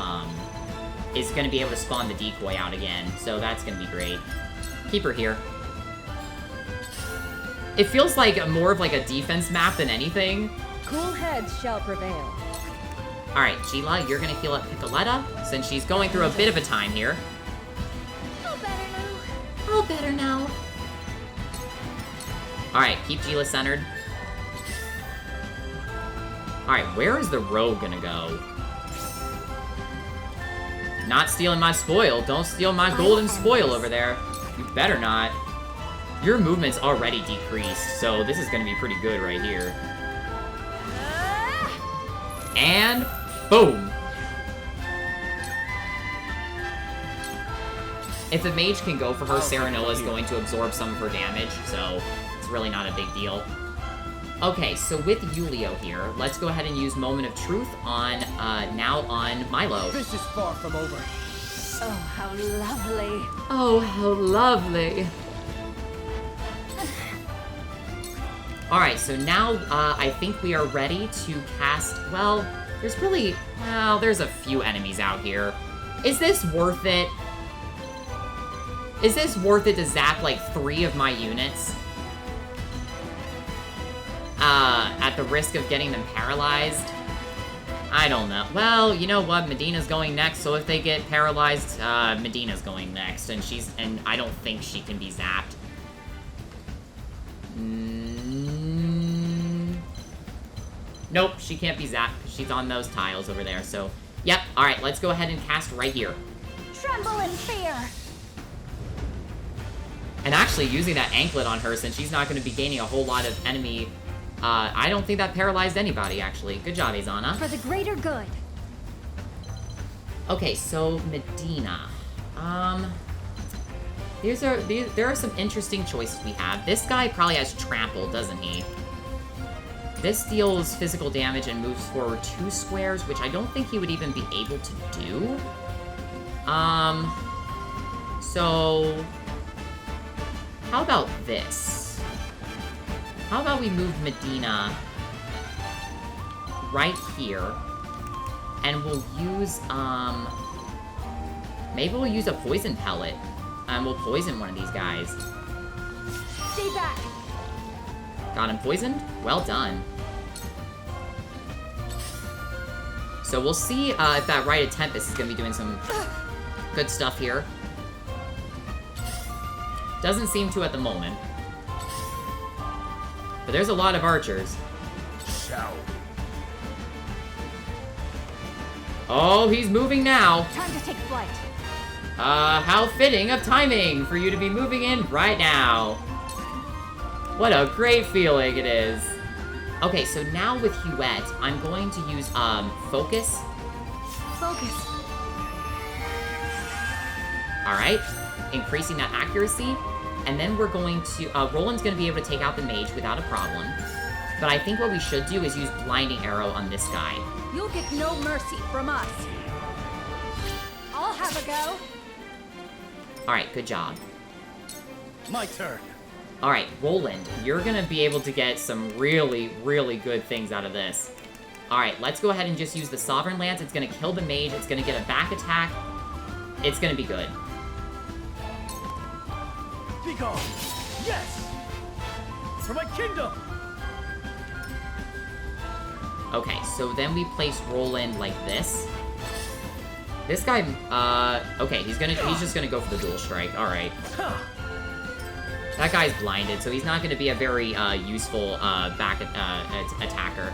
spawn the decoy out again. So that's gonna be great. Keep her here. It feels like more of like a defense map than anything. Cool heads shall prevail. Alright, Sheila, you're gonna heal up Piccoletta, since she's going through a bit of a time here. All better now. Alright, keep Sheila centered. Alright, where is the rogue gonna go? Not stealing my spoil. Don't steal my golden spoil over there. You better not. Your movement's already decreased, so this is gonna be pretty good right here. And boom! If the mage can go for her, Serenoa is going to absorb some of her damage, so it's really not a big deal. Okay, so with Yulio here, let's go ahead and use Moment of Truth on, now on Milo. This is far from over. Oh, how lovely. Oh, how lovely. Alright, so now, I think we are ready to cast, well, there's a few enemies out here. Is this worth it? Is this worth it to zap, like, 3 of my units? At the risk of getting them paralyzed? I don't know. Well, you know what? Medina's going next, so if they get paralyzed, Medina's going next, and I don't think she can be zapped. Nope, she can't be zapped. She's on those tiles over there, so... Yep, alright, let's go ahead and cast right here. Tremble in fear. And actually, using that anklet on her, since she's not going to be gaining a whole lot of enemy... I don't think that paralyzed anybody, actually. Good job, Izana. For the greater good. Okay, so Medina. There are some interesting choices we have. This guy probably has Trample, doesn't he? This deals physical damage and moves forward 2 squares, which I don't think he would even be able to do. So... How about this? How about we move Medina right here, and we'll use, maybe we'll use a poison pellet, and we'll poison one of these guys. Stay back. Got him poisoned? Well done. So we'll see if that Rite of Tempest is going to be doing some good stuff here. Doesn't seem to at the moment. But there's a lot of archers. Shall Oh, he's moving now. Time to take flight. How fitting of timing for you to be moving in right now. What a great feeling it is. Okay, so now with Huette, I'm going to use, Focus. Focus. Alright, increasing that accuracy. And then we're going to, Roland's gonna be able to take out the mage without a problem. But I think what we should do is use Blinding Arrow on this guy. You'll get no mercy from us. I'll have a go. Alright, good job. My turn. Alright, Roland, you're gonna be able to get some really, really good things out of this. Alright, let's go ahead and just use the Sovereign Lance. It's gonna kill the mage, it's gonna get a back attack. It's gonna be good. Be gone. Yes! For my kingdom! Okay, so then we place Roland like this. This guy, okay, he's just gonna go for the dual strike. Alright. That guy's blinded, so he's not gonna be a very, useful, back attacker.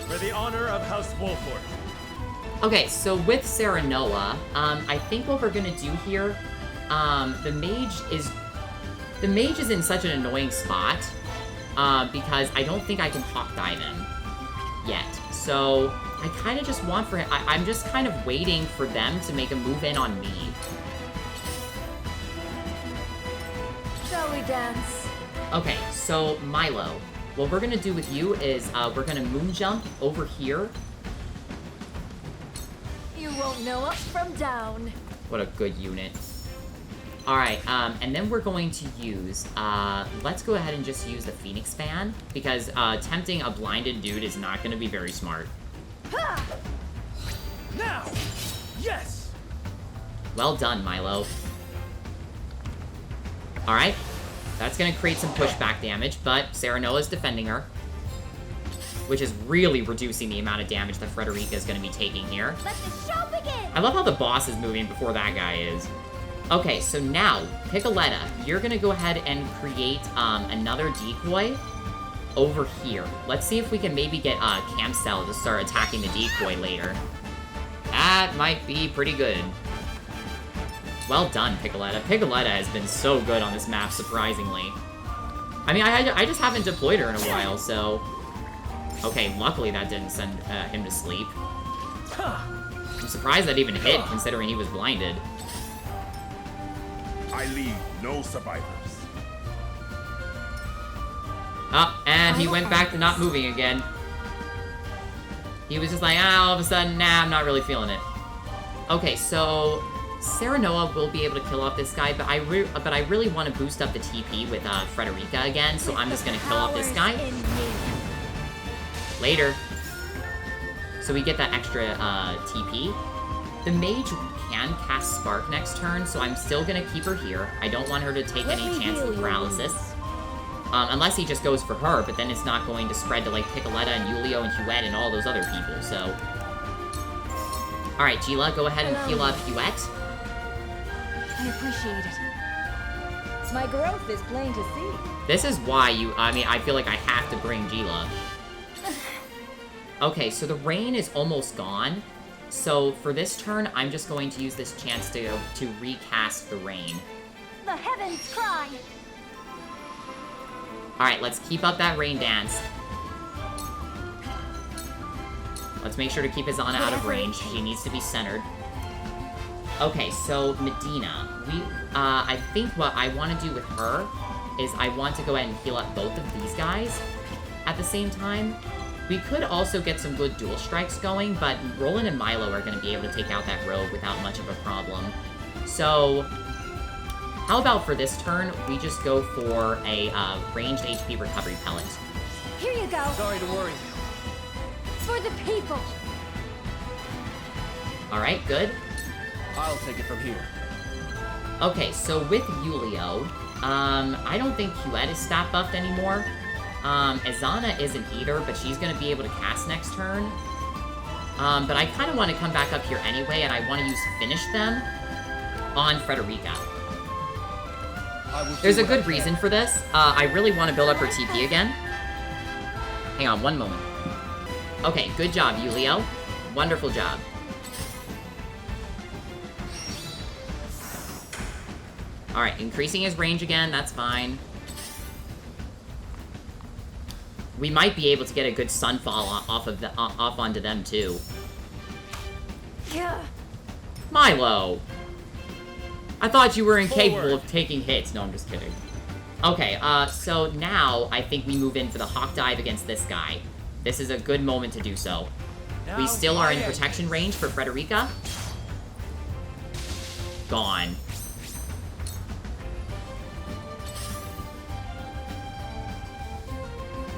For the honor of House Wolford. Okay, so with Serenoa, I think what we're gonna do here, the mage is in such an annoying spot, because I don't think I can Hawk Dive him yet. So I kind of just want for him, I'm just kind of waiting for them to make a move in on me. Shall we dance? Okay, so Milo, what we're gonna do with you is, we're gonna moon jump over here. You won't know up from down. What a good unit. Alright, and then we're going to use, let's go ahead and just use the Phoenix Fan, because, tempting a blinded dude is not gonna be very smart. Now! Yes! Well done, Milo. Alright, that's gonna create some pushback damage, but Serenoa is defending her, which is really reducing the amount of damage that Frederica is gonna be taking here. Let the show begin! I love how the boss is moving before that guy is. Okay, so now, Piccoletta, you're gonna go ahead and create, another decoy over here. Let's see if we can maybe get, Camcel to start attacking the decoy later. That might be pretty good. Well done, Piccoletta. Piccoletta has been so good on this map, surprisingly. I mean, I just haven't deployed her in a while, so... Okay, luckily that didn't send him to sleep. I'm surprised that even hit, considering he was blinded. I leave no survivors. Oh, and he went back to not moving again. He was just like, all of a sudden, nah, I'm not really feeling it. Okay, so Serenoa will be able to kill off this guy, but I really want to boost up the TP with Frederica again, so I'm just gonna kill off this guy. Later. So we get that extra TP. The mage can cast Spark next turn, so I'm still gonna keep her here. I don't want her to take any chance of paralysis. Unless he just goes for her, but then it's not going to spread to, like, Piccoletta and Julio and Huette and all those other people, so... Alright, Gila, go ahead and heal up Huette. I appreciate it. My growth is plain to see. This is why I feel like I have to bring Gila. Okay, so the rain is almost gone. So for this turn, I'm just going to use this chance to recast the rain. The heavens cry! Alright, let's keep up that rain dance. Let's make sure to keep Azana out of range. She needs to be centered. Okay, so Medina. I think what I want to do with her is I want to go ahead and heal up both of these guys at the same time. We could also get some good dual strikes going, but Roland and Milo are going to be able to take out that rogue without much of a problem. So, how about for this turn, we just go for a ranged HP recovery pellet. Here you go! Sorry to worry. For the people! Alright, good. I'll take it from here. Okay, so with Julio, I don't think Huette is stat buffed anymore. Azana isn't either, but she's gonna be able to cast next turn. But I kind of want to come back up here anyway, and I want to use Finish Them on Frederica. There's a good reason for this. I really want to build up her TP again. Hang on, one moment. Okay, good job, Julio. Wonderful job. Alright, increasing his range again, that's fine. We might be able to get a good Sunfall off onto them, too. Yeah. Milo! I thought you were incapable of taking hits. No, I'm just kidding. Okay, so now I think we move in for the Hawk Dive against this guy. This is a good moment to do so. We still are in protection range for Frederica. Gone.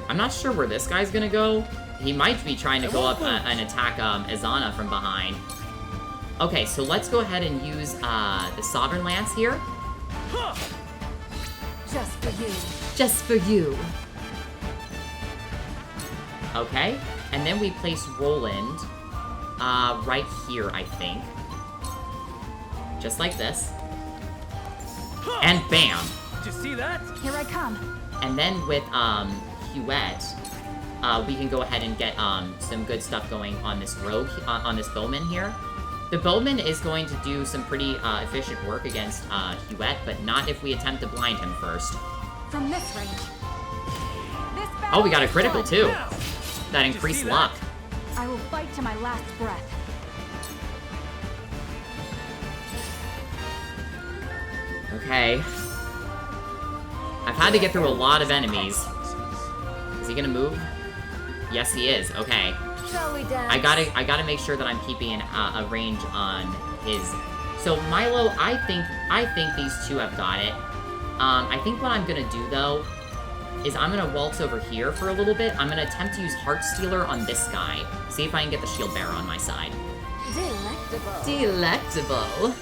I'm not sure where this guy's gonna go. He might be trying to go up and attack Azana from behind. Okay, so let's go ahead and use the Sovereign Lance here. Just for you. Just for you. Okay, and then we place Roland right here, I think. Just like this. And bam! Did you see that? Here I come. And then with Huette, we can go ahead and get some good stuff going on this rogue, on this bowman here. The bowman is going to do some pretty efficient work against Huette, but not if we attempt to blind him first. From this range. This Oh, we got a battle is critical won. too. That increased luck. I will fight to my last breath. Okay. I've had to get through a lot of enemies. Is he gonna move? Yes, he is. Okay. Shall we dance? I gotta make sure that I'm keeping a range on his So Milo, I think these two have got it. I think what I'm gonna do though is I'm gonna waltz over here for a little bit. I'm gonna attempt to use Heartstealer on this guy. See if I can get the shield bearer on my side. Delectable. Delectable.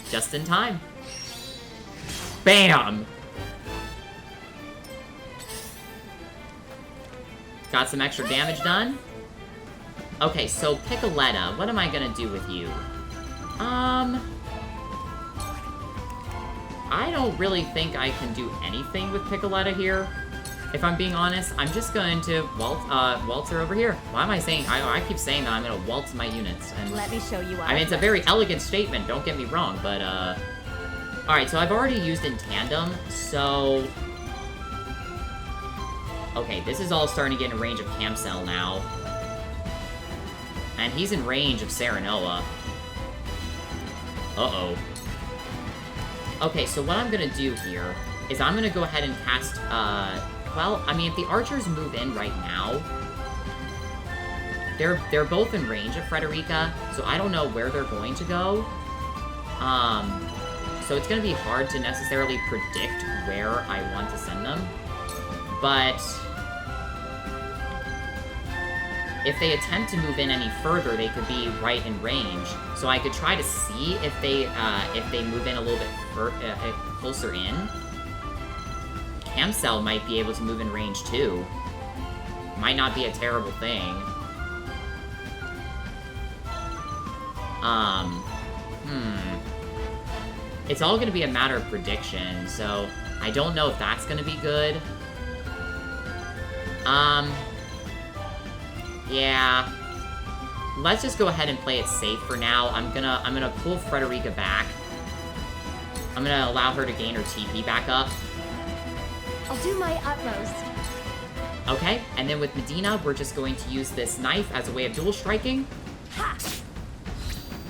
Just in time. Bam! Got some extra damage done. Okay, so Piccoletta, what am I gonna do with you? I don't really think I can do anything with Piccoletta here. If I'm being honest, I'm just going to waltz her over here. Why am I saying, I keep saying that I'm gonna waltz my units. And Let me show you I mean, it's a very elegant statement, don't get me wrong, but, alright, so I've already used in tandem, so... Okay, this is all starting to get in range of Camcell now. And he's in range of Serenoa. Uh-oh. Okay, so what I'm gonna do here is I'm gonna go ahead and cast, well, I mean, if the archers move in right now, they're both in range of Frederica, so I don't know where they're going to go. So it's gonna be hard to necessarily predict where I want to send them. But if they attempt to move in any further, they could be right in range. So I could try to see if they move in a little bit closer in. Camcell might be able to move in range too. Might not be a terrible thing. It's all gonna be a matter of prediction, so I don't know if that's gonna be good. Yeah. Let's just go ahead and play it safe for now. I'm gonna pull Frederica back. I'm gonna allow her to gain her TP back up. I'll do my utmost. Okay, and then with Medina, we're just going to use this knife as a way of dual striking. Ha!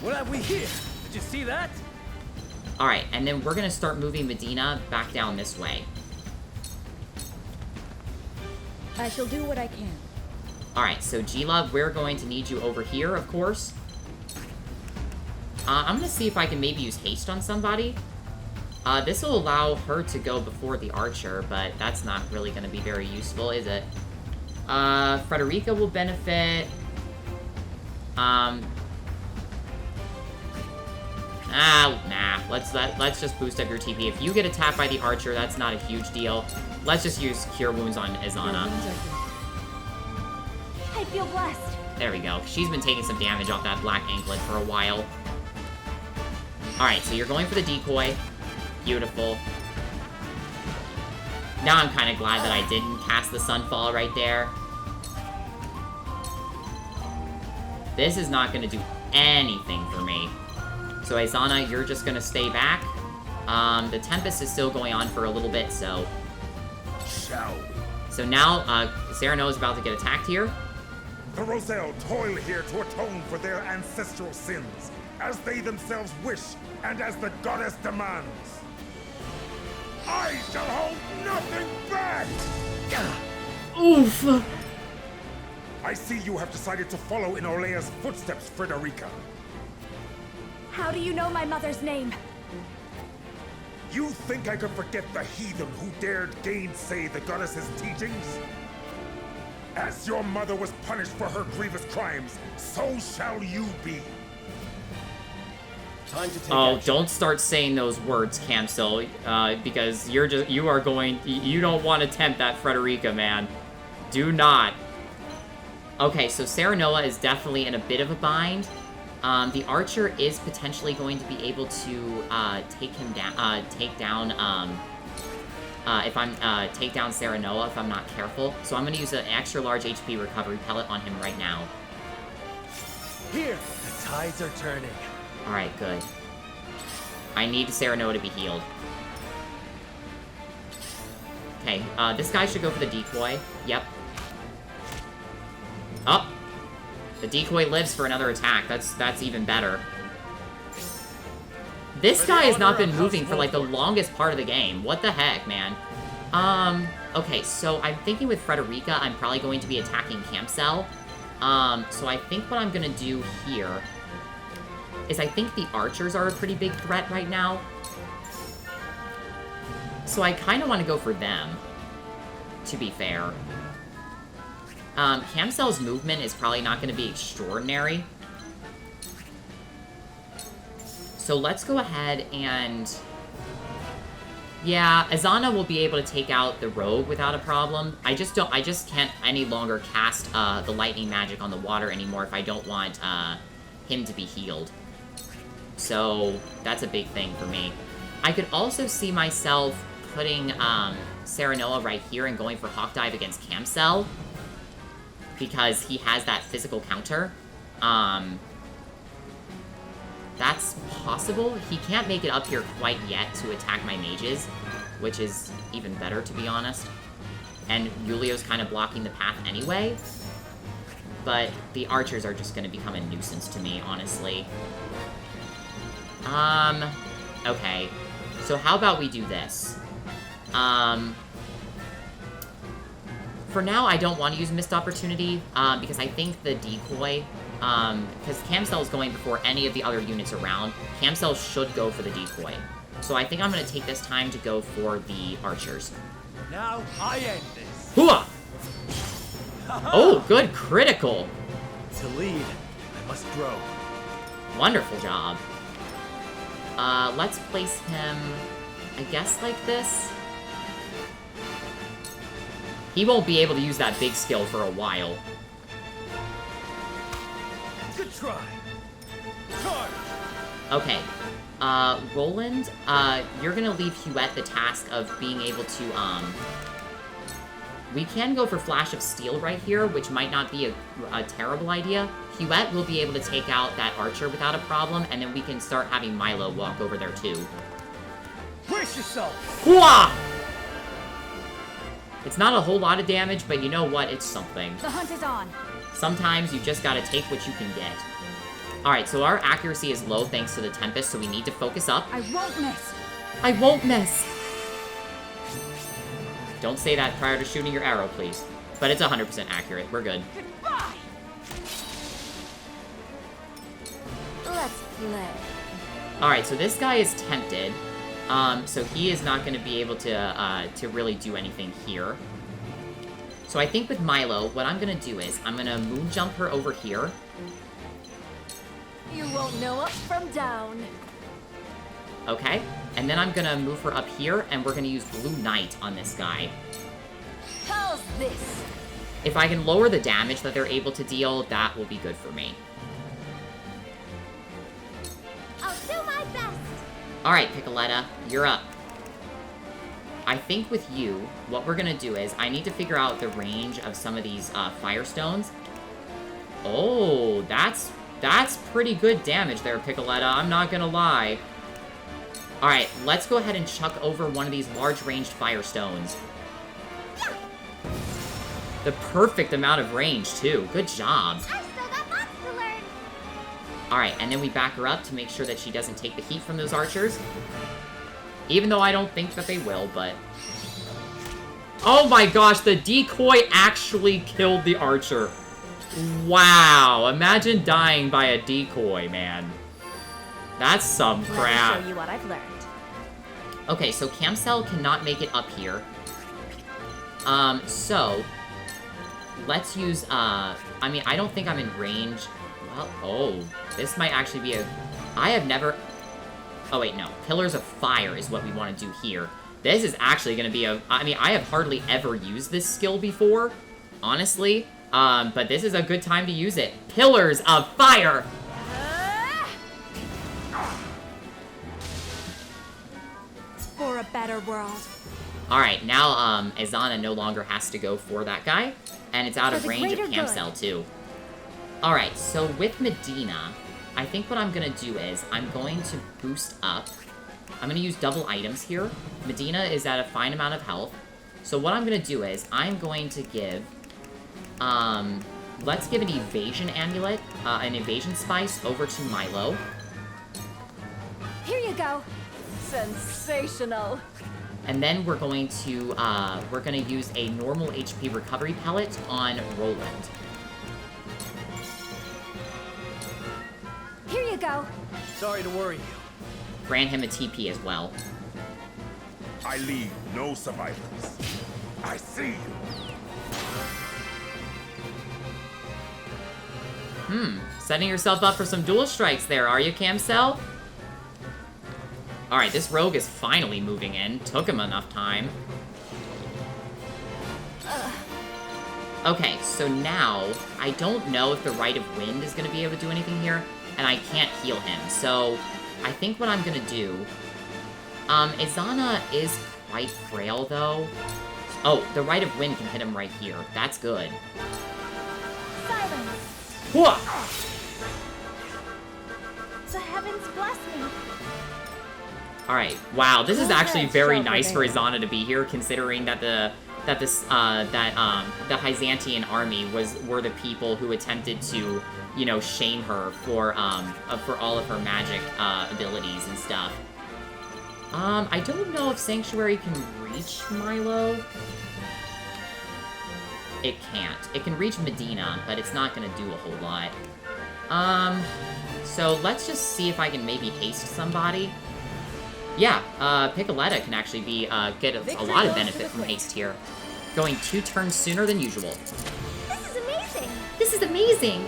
What have we here? Did you see that? Alright, and then we're gonna start moving Medina back down this way. I shall do what I can. Alright, so Gila, we're going to need you over here, of course. I'm gonna see if I can maybe use haste on somebody. This will allow her to go before the archer, but that's not really gonna be very useful, is it? Frederica will benefit. Nah. Let's just boost up your TP. If you get attacked by the archer, that's not a huge deal. Let's just use Cure Wounds on Izana. I feel blessed. There we go. She's been taking some damage off that black anklet for a while. Alright, so you're going for the decoy. Beautiful. Now I'm kind of glad that I didn't cast the Sunfall right there. This is not going to do anything for me. So Izana, you're just going to stay back. The Tempest is still going on for a little bit, so... Shall we? So now, Serenoa is about to get attacked here. The Roselle toil here to atone for their ancestral sins, as they themselves wish, and as the goddess demands. I shall hold nothing back! Oof! I see you have decided to follow in Olea's footsteps, Frederica. How do you know my mother's name? You think I could forget the heathen who dared gainsay the goddess's teachings? As your mother was punished for her grievous crimes, so shall you be. Time to take Oh, action. don't start saying those words, Camcell, because you don't want to tempt that Frederica, man. Do not. Okay, so Serenoa is definitely in a bit of a bind. The archer is potentially going to be able to, take down Serenoa if I'm not careful. So I'm gonna use an extra large HP recovery pellet on him right now. Here, the tides are turning. Alright, good. I need Serenoa to be healed. Okay, this guy should go for the decoy. Yep. Oh! The decoy lives for another attack. That's even better. This guy has not been moving for, like, the longest part of the game. What the heck, man? Okay, so I'm thinking with Frederica, I'm probably going to be attacking Camcell. So I think what I'm gonna do here is I think the archers are a pretty big threat right now. So I kind of want to go for them, to be fair. Camcell's movement is probably not going to be extraordinary. So let's go ahead and... Yeah, Azana will be able to take out the rogue without a problem. I just can't any longer cast the lightning magic on the water anymore if I don't want him to be healed. So that's a big thing for me. I could also see myself putting Serenoa right here and going for Hawk Dive against Camcell, because he has that physical counter. That's possible. He can't make it up here quite yet to attack my mages, which is even better, to be honest. And Yulio's kind of blocking the path anyway. But the archers are just going to become a nuisance to me, honestly. Okay. So how about we do this? For now, I don't want to use Missed Opportunity, because I think the decoy... because Camcell is going before any of the other units around. Camcell should go for the decoy. So I think I'm going to take this time to go for the archers. Now I end this. Hooah! Oh, good critical! To lead, I must throw. Wonderful job. Let's place him, I guess, like this. He won't be able to use that big skill for a while. Good try. Charge. Okay. Roland, you're gonna leave Huette the task of being able to, we can go for Flash of Steel right here, which might not be a terrible idea. Huette will be able to take out that archer without a problem, and then we can start having Milo walk over there too. Brace yourself. Hooah! It's not a whole lot of damage, but you know what? It's something. The hunt is on. Sometimes you just gotta take what you can get. Alright, so our accuracy is low thanks to the Tempest, so we need to focus up. I won't miss. I won't miss! Don't say that prior to shooting your arrow, please. But it's 100% accurate. We're good. Goodbye. Let's play. Alright, so this guy is tempted. So he is not going to be able to really do anything here. So I think with Milo, what I'm going to do is, I'm going to moon jump her over here. You won't know up from down. Okay, and then I'm going to move her up here, and we're going to use Blue Knight on this guy. How's this? If I can lower the damage that they're able to deal, that will be good for me. I'll do my best. Alright, Piccoletta, you're up. I think with you, what we're gonna do is, I need to figure out the range of some of these Firestones. Oh, that's pretty good damage there, Piccoletta, I'm not gonna lie. Alright, let's go ahead and chuck over one of these large-ranged Firestones. The perfect amount of range, too. Good job. I still got lots to learn. Alright, and then we back her up to make sure that she doesn't take the heat from those archers. Even though I don't think that they will, but... Oh my gosh, the decoy actually killed the archer. Wow, imagine dying by a decoy, man. That's some crap. Let me show you what I've learned. Okay, so Camcell cannot make it up here. So... Let's use, I mean, I don't think I'm in range. Well, oh, this might actually be a... I have never... Oh, wait, no. Pillars of Fire is what we want to do here. This is actually going to be a... I mean, I have hardly ever used this skill before, honestly. But this is a good time to use it. Pillars of Fire! For a better world. Alright, now, Azana no longer has to go for that guy. And it's out of range of Camcell, too. Alright, so with Medina, I think what I'm going to do is, I'm going to boost up. I'm going to use double items here. Medina is at a fine amount of health. So what I'm going to do is, I'm going to give... let's give an evasion amulet, an evasion spice over to Milo. Here you go. Sensational. And then we're going to use a normal HP recovery pellet on Roland. Here you go. Sorry to worry you. Grant him a TP as well. I leave no survivors. I see you. Setting yourself up for some dual strikes there, are you, Camcel? Alright, this rogue is finally moving in. Took him enough time. Okay, so now, I don't know if the Rite of Wind is going to be able to do anything here, and I can't heal him. So, I think what I'm going to do... Izana is quite frail, though. Oh, the Rite of Wind can hit him right here. That's good. Silence. Whoa! The heavens bless me. Alright, wow, this is Oh, actually that's very Joker nice for there. Izana to be here, considering that the Hyzantian army were the people who attempted to, you know, shame her for all of her magic abilities and stuff. I don't know if Sanctuary can reach Milo. It can't. It can reach Medina, but it's not gonna do a whole lot. So let's just see if I can maybe haste somebody. Yeah, Piccoletta can actually be, get a lot of benefit from haste here. Going 2 turns sooner than usual. This is amazing. This is amazing!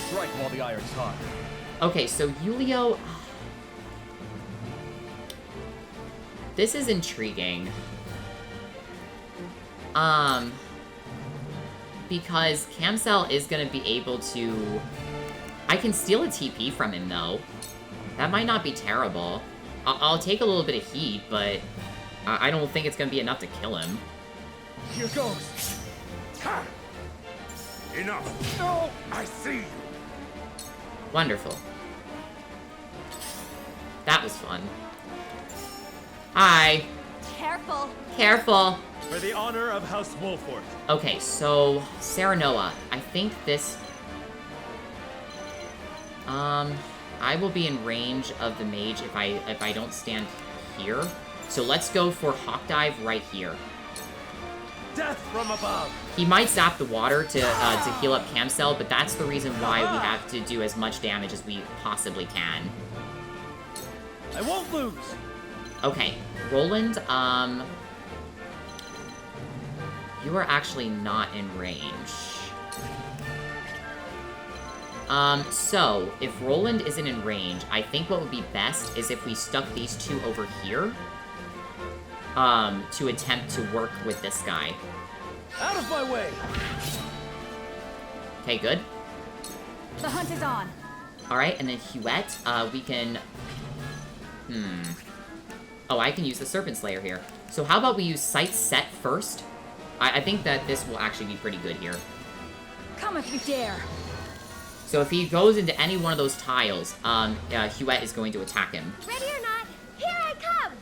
Strike while the iron's hot. Okay, so Yulio... This is intriguing. Because Camcel is gonna be able to... I can steal a TP from him, though. That might not be terrible. I'll take a little bit of heat, but I don't think it's gonna be enough to kill him. Here goes. Ha! Enough. No! I see you. Wonderful. That was fun. Hi. Careful. Careful. For the honor of House Wolfort. Okay, so Serenoa. I think this... I will be in range of the mage if I don't stand here. So let's go for Hawk Dive right here. Death from above. He might zap the water to heal up Camcel, but that's the reason why we have to do as much damage as we possibly can. I won't lose. Okay, Roland, you are actually not in range. So, if Roland isn't in range, I think what would be best is if we stuck these two over here, to attempt to work with this guy. Out of my way. Okay, good. The hunt is on. Alright, and then Huette, we can... Oh, I can use the Serpent Slayer here. So how about we use Sight Set first? I think that this will actually be pretty good here. Come if you dare. So if he goes into any one of those tiles, Huette is going to attack him. Ready or not, here I come.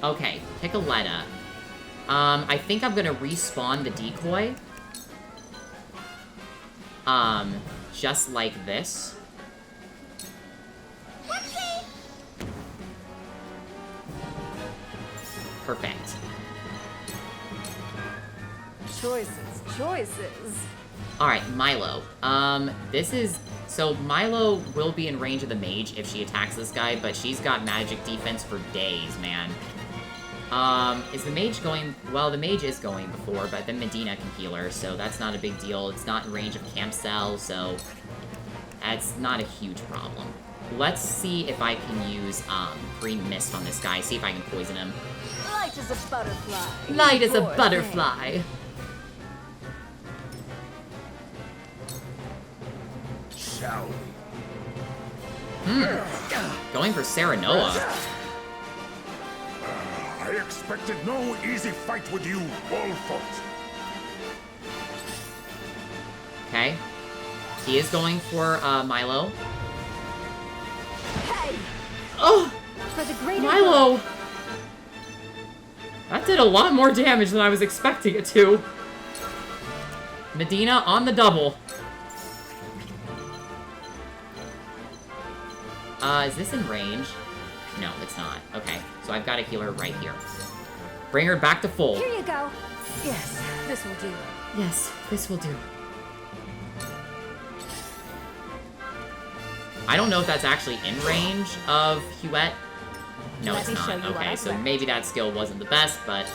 Okay, Piccoletta. I think I'm gonna respawn the decoy. Just like this. Whoopsie. Perfect. Choices. Alright, Milo. This is... So, Milo will be in range of the mage if she attacks this guy, but she's got magic defense for days, man. Is the mage going... Well, the mage is going before, but then Medina can heal her, so that's not a big deal. It's not in range of Camcel, so... That's not a huge problem. Let's see if I can use, Green Mist on this guy, see if I can poison him. Light as a butterfly. Light as a Poor butterfly. Shall we? Going for Serenoa. I expected no easy fight with you, Wolfort. Okay. He is going for, Milo. Hey, Oh! for the greater Milo! That did a lot more damage than I was expecting it to. Medina on the double. Is this in range? No, it's not. Okay, so I've got to heal her right here. Bring her back to full. Here you go. Yes, this will do. Yes, this will do. I don't know if that's actually in range of Huette. No, Let it's me show not. you what Okay, I've so learned. maybe that skill wasn't the best, but...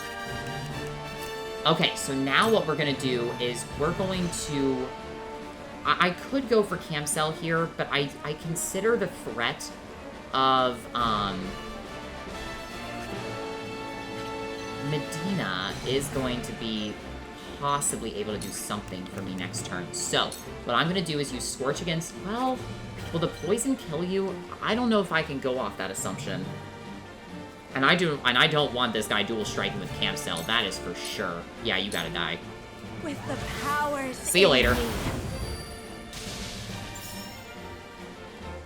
Okay, so now what we're gonna do is we're going to... I could go for Camcel here, but I consider the threat of, Medina is going to be possibly able to do something for me next turn. So, what I'm gonna do is use Scorch against... Well, will the poison kill you? I don't know if I can go off that assumption. And I don't want this guy dual striking with Camcel, that is for sure. Yeah, you gotta die. With the powers. See you in later. me.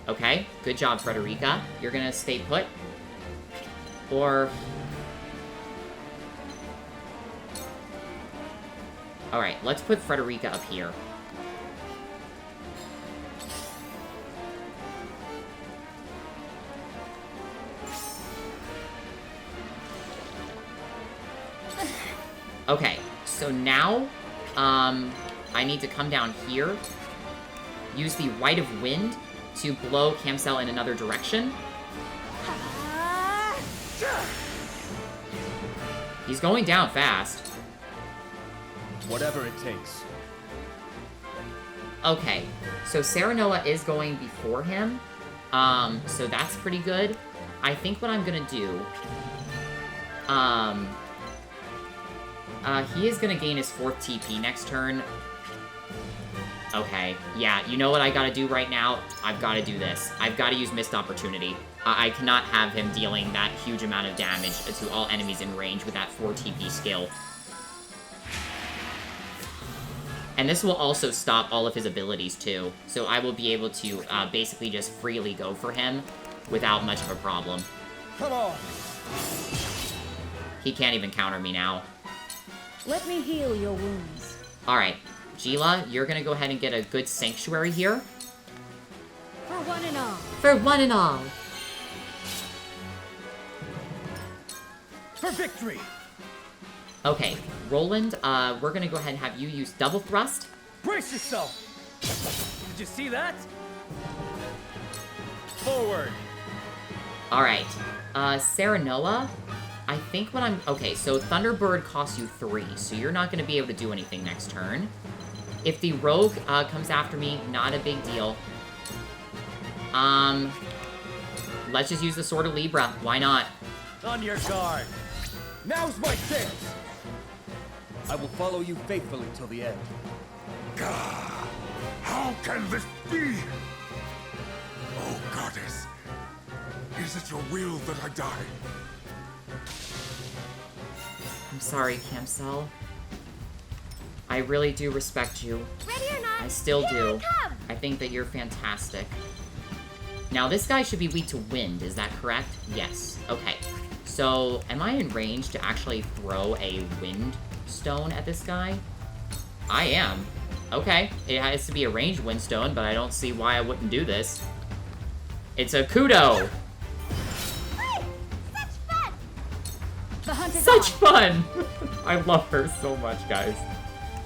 Okay, good job, Frederica. You're gonna stay put. Or... Alright, let's put Frederica up here. Okay, so now, I need to come down here, use the Rite of Wind to blow Camcel in another direction. Ah! He's going down fast. Whatever it takes. Okay, so Serenoa is going before him, so that's pretty good. I think what I'm gonna do, he is gonna gain his 4th TP next turn. Okay, yeah, you know what I gotta do right now? I've gotta do this. I've gotta use Missed Opportunity. I cannot have him dealing that huge amount of damage to all enemies in range with that 4 TP skill. And this will also stop all of his abilities, too. So I will be able to basically just freely go for him without much of a problem. Come on! He can't even counter me now. Let me heal your wounds. Alright, Gila, you're gonna go ahead and get a good Sanctuary here. For one and all. For one and all. For victory! Okay, Roland, we're gonna go ahead and have you use Double Thrust. Brace yourself! Did you see that? Forward! Alright, Serenoa, I think what I'm... Okay, so Thunderbird costs you 3, so you're not gonna be able to do anything next turn. If the Rogue, comes after me, not a big deal. Let's just use the Sword of Libra, why not? On your guard! Now's my chance! I will follow you faithfully till the end. Gah! How can this be? Oh, goddess. Is it your will that I die? I'm sorry, Camcel. I really do respect you. Ready or not? I still here do. I come. I think that you're fantastic. Now, this guy should be weak to wind, is that correct? Yes. Okay. So, am I in range to actually throw a wind stone at this guy? I am. Okay. It has to be a ranged wind stone, but I don't see why I wouldn't do this. It's a Kudo! Hey, such fun! The hunt is Such on. fun! I love her so much, guys.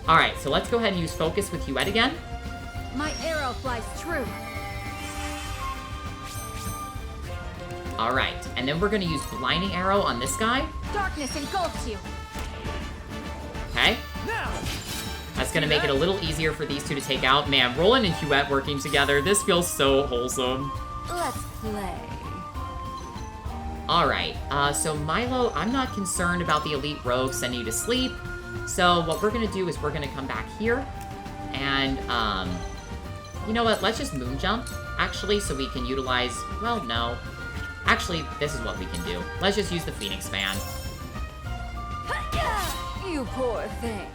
Alright, so let's go ahead and use Focus with Huette again. My arrow flies true. Alright, and then we're gonna use Blinding Arrow on this guy. Darkness engulfs you. Okay? Now! That's gonna make it a little easier for these two to take out. Man, Roland and Huette working together, this feels so wholesome. Let's play. Alright, so Milo, I'm not concerned about the Elite Rogue sending you to sleep. So what we're gonna do is we're gonna come back here, and, you know what, let's just Moon Jump, actually, so we can utilize, well, no. Actually, this is what we can do. Let's just use the Phoenix Fan. You poor thing.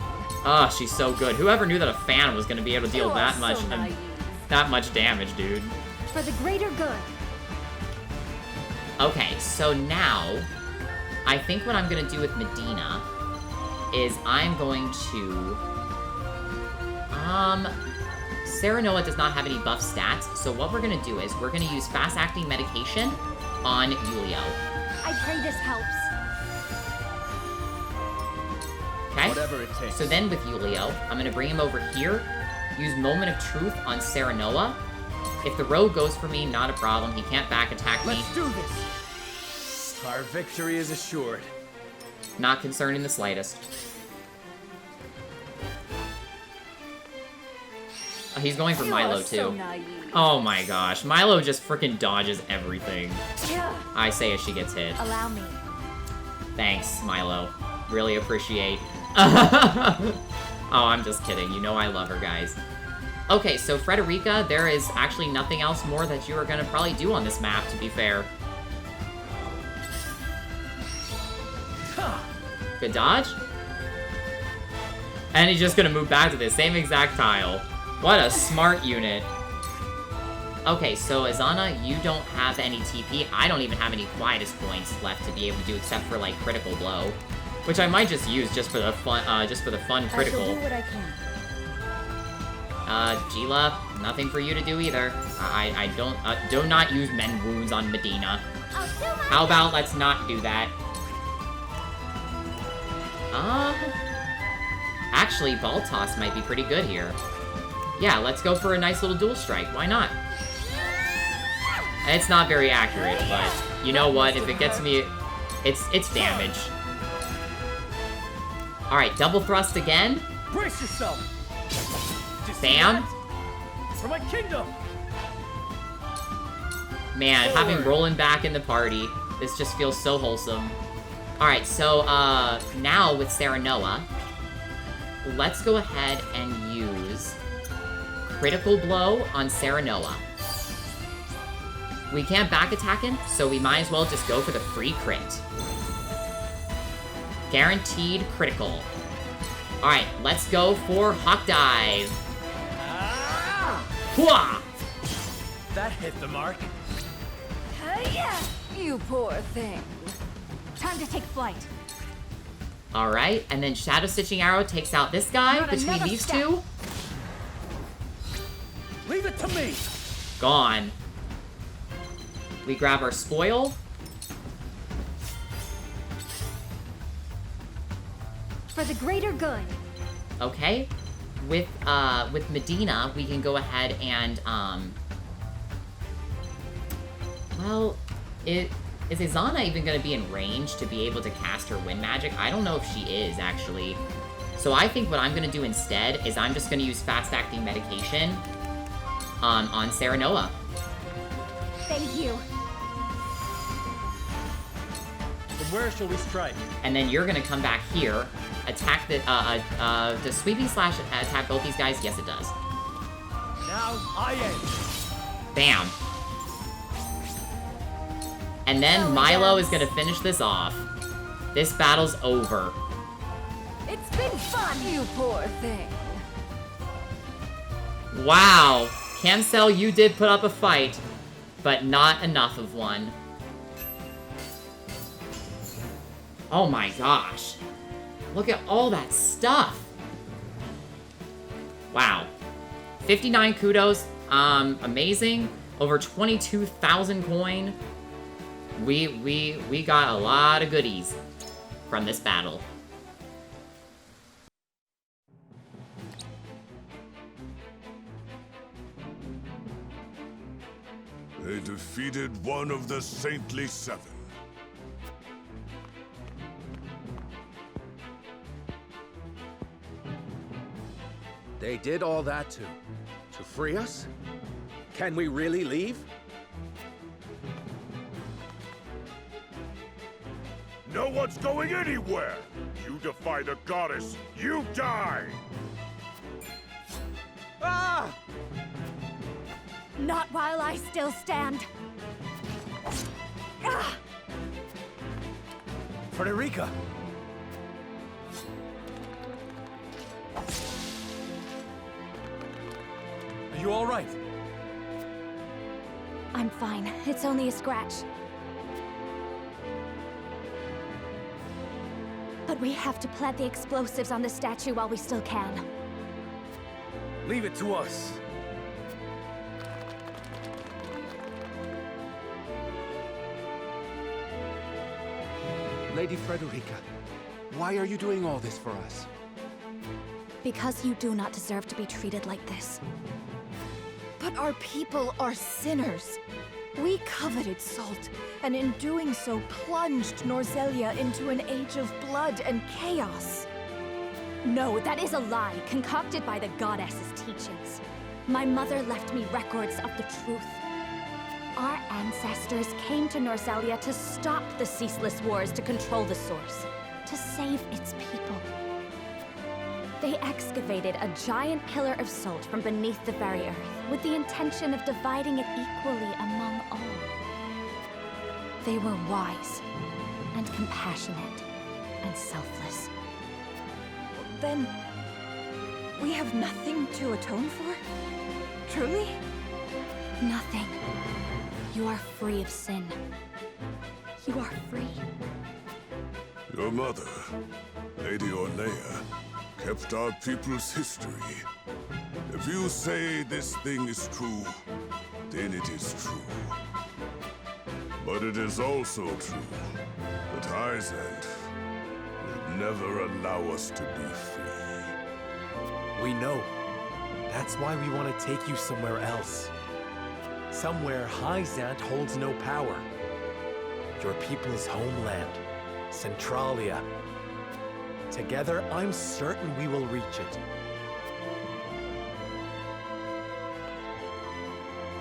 Oh, she's so good. Whoever knew that a fan was gonna be able to deal You are that much, so naive. that much damage, dude. For the greater good. Okay, so now, I think what I'm gonna do with Medina is I'm going to, Serenoa does not have any buff stats, so what we're gonna do is we're gonna use fast-acting medication on Julio. I pray this helps. Okay? Whatever it takes. So then with Julio, I'm gonna bring him over here, use Moment of Truth on Serenoa, If the rogue goes for me, not a problem. He can't back attack me. Let's do this! Our victory is assured. Not concerned in the slightest. He's going for Milo, So too. naive. Oh my gosh. Milo just freaking dodges everything. Yeah. I say as she gets hit. Allow me. Thanks, Milo. Really appreciate. Oh, I'm just kidding. You know I love her, guys. Okay, so Frederica, there is actually nothing else more that you are going to probably do on this map, to be fair. Good dodge. And he's just going to move back to the same exact tile. What a smart unit. Okay, so Azana, you don't have any TP. I don't even have any Quietus points left to be able to do except for, like, Critical Blow. Which I might just use just for the fun, critical. I shall do what I can. Gila, nothing for you to do either. I don't, do not use Men Wounds on Medina. How about let's not do that? Actually, Ball Toss might be pretty good here. Yeah, let's go for a nice little dual strike. Why not? It's not very accurate, but you know what? If it gets me, it's damage. All right, double thrust again. Brace yourself! Bam. For my kingdom! Man, having Roland back in the party, this just feels so wholesome. Alright, so, now with Serenoa, let's go ahead and use Critical Blow on Serenoa. We can't back attack him, so we might as well just go for the free crit. Guaranteed critical. Alright, let's go for Hawk Dive. Hwah! That hit the mark. You poor thing. Time to take flight. Alright, and then Shadow Stitching Arrow takes out this guy Not between another these step. two. Leave it to me! Gone. We grab our spoil. For the greater good. Okay. With Medina, we can go ahead and, well, is Izana even going to be in range to be able to cast her Wind Magic? I don't know if she is, actually. So I think what I'm going to do instead is I'm just going to use fast-acting medication, on Serenoa. Thank you. From where shall we strike? And then you're going to come back here, attack the, does sweeping slash attack both these guys? Yes, it does. Now I aim. Bam. And then Milo is gonna finish this off. This battle's over. It's been fun, you poor thing. Wow. Camcel, you did put up a fight, but not enough of one. Oh my gosh. Look at all that stuff. Wow. 59 kudos. Amazing. Over 22,000 coin. We got a lot of goodies from this battle. They defeated one of the Saintly Seven. They did all that to free us? Can we really leave? No one's going anywhere! You defy the goddess, you die! Ah! Not while I still stand. Ah! Frederica! Are you all right? I'm fine. It's only a scratch. But we have to plant the explosives on the statue while we still can. Leave it to us. Lady Frederica, why are you doing all this for us? Because you do not deserve to be treated like this. But our people are sinners. We coveted salt, and in doing so plunged Norzelia into an age of blood and chaos. No, that is a lie, concocted by the goddess's teachings. My mother left me records of the truth. Our ancestors came to Norzelia to stop the ceaseless wars to control the source, to save its people. They excavated a giant pillar of salt from beneath the very earth, with the intention of dividing it equally among all. They were wise, and compassionate, and selfless. Then... we have nothing to atone for? Truly? Nothing. You are free of sin. You are free. Your mother, Lady Orlea, kept our people's history. If you say this thing is true, then it is true. But it is also true that Izand will never allow us to be free. We know. That's why we want to take you somewhere else. Somewhere Izand holds no power. Your people's homeland, Centralia. Together, I'm certain we will reach it.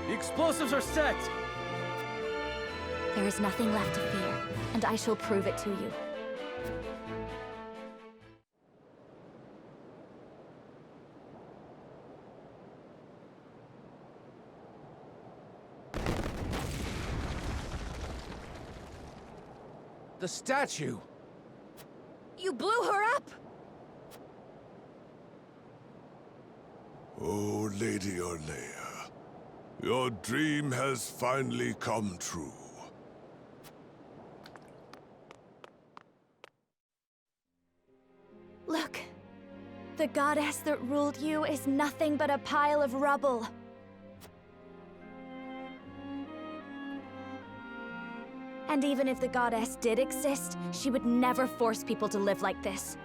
The explosives are set! There is nothing left to fear, and I shall prove it to you. The statue! You blew her up! Oh, Lady Orlea, your dream has finally come true. Look. The goddess that ruled you is nothing but a pile of rubble. And even if the goddess did exist, she would never force people to live like this.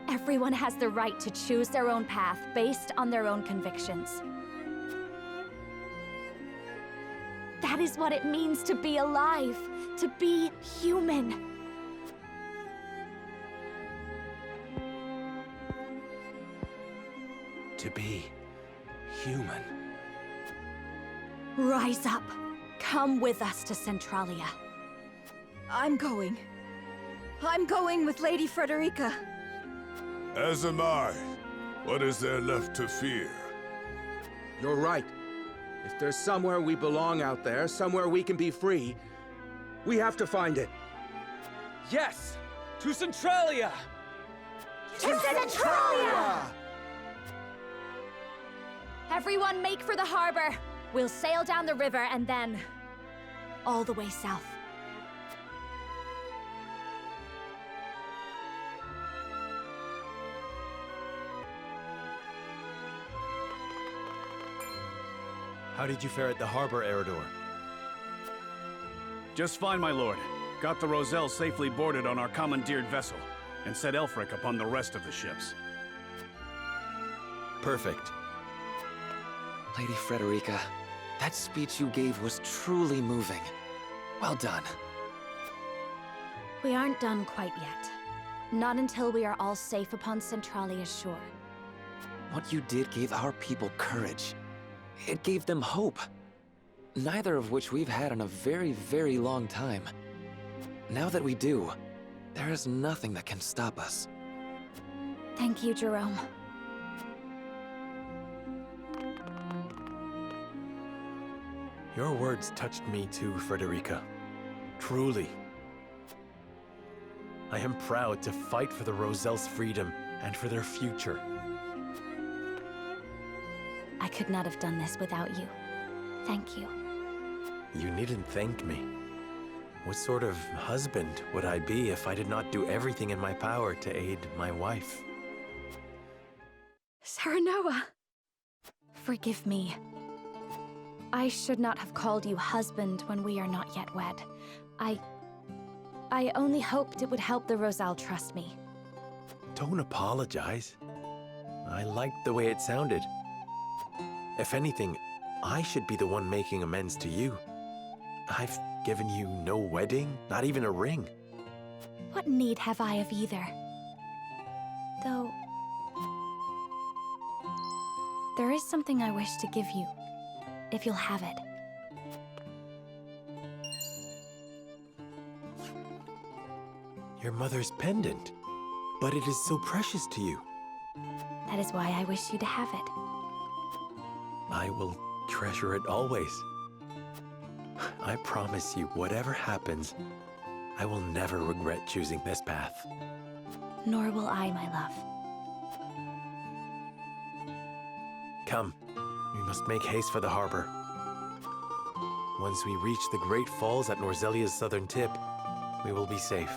Everyone has the right to choose their own path based on their own convictions. That is what it means to be alive, to be human. To be human. Rise up. Come with us to Centralia. I'm going. I'm going with Lady Frederica. As am I. What is there left to fear? You're right. If there's somewhere we belong out there, somewhere we can be free, we have to find it. Yes! To Centralia! To Centralia! Everyone make for the harbor. We'll sail down the river and then... all the way south. How did you fare at the harbor, Eridor? Just fine, my lord. Got the Roselle safely boarded on our commandeered vessel, and set Elfric upon the rest of the ships. Perfect. Lady Frederica, that speech you gave was truly moving. Well done. We aren't done quite yet. Not until we are all safe upon Centralia's shore. What you did gave our people courage. It gave them hope. Neither of which we've had in a very, very long time. Now that we do, there is nothing that can stop us. Thank you, Jerome. Your words touched me too, Frederica. Truly. I am proud to fight for the Roselle's freedom and for their future. I could not have done this without you. Thank you. You needn't thank me. What sort of husband would I be if I did not do everything in my power to aid my wife? Serenoa! Forgive me. I should not have called you husband when we are not yet wed. I only hoped it would help the Roselle trust me. Don't apologize. I liked the way it sounded. If anything, I should be the one making amends to you. I've given you no wedding, not even a ring. What need have I of either? Though... there is something I wish to give you, if you'll have it. Your mother's pendant. But it is so precious to you. That is why I wish you to have it. I will treasure it always. I promise you, whatever happens, I will never regret choosing this path. Nor will I, my love. Come, we must make haste for the harbor. Once we reach the Great Falls at Norzelia's southern tip, we will be safe.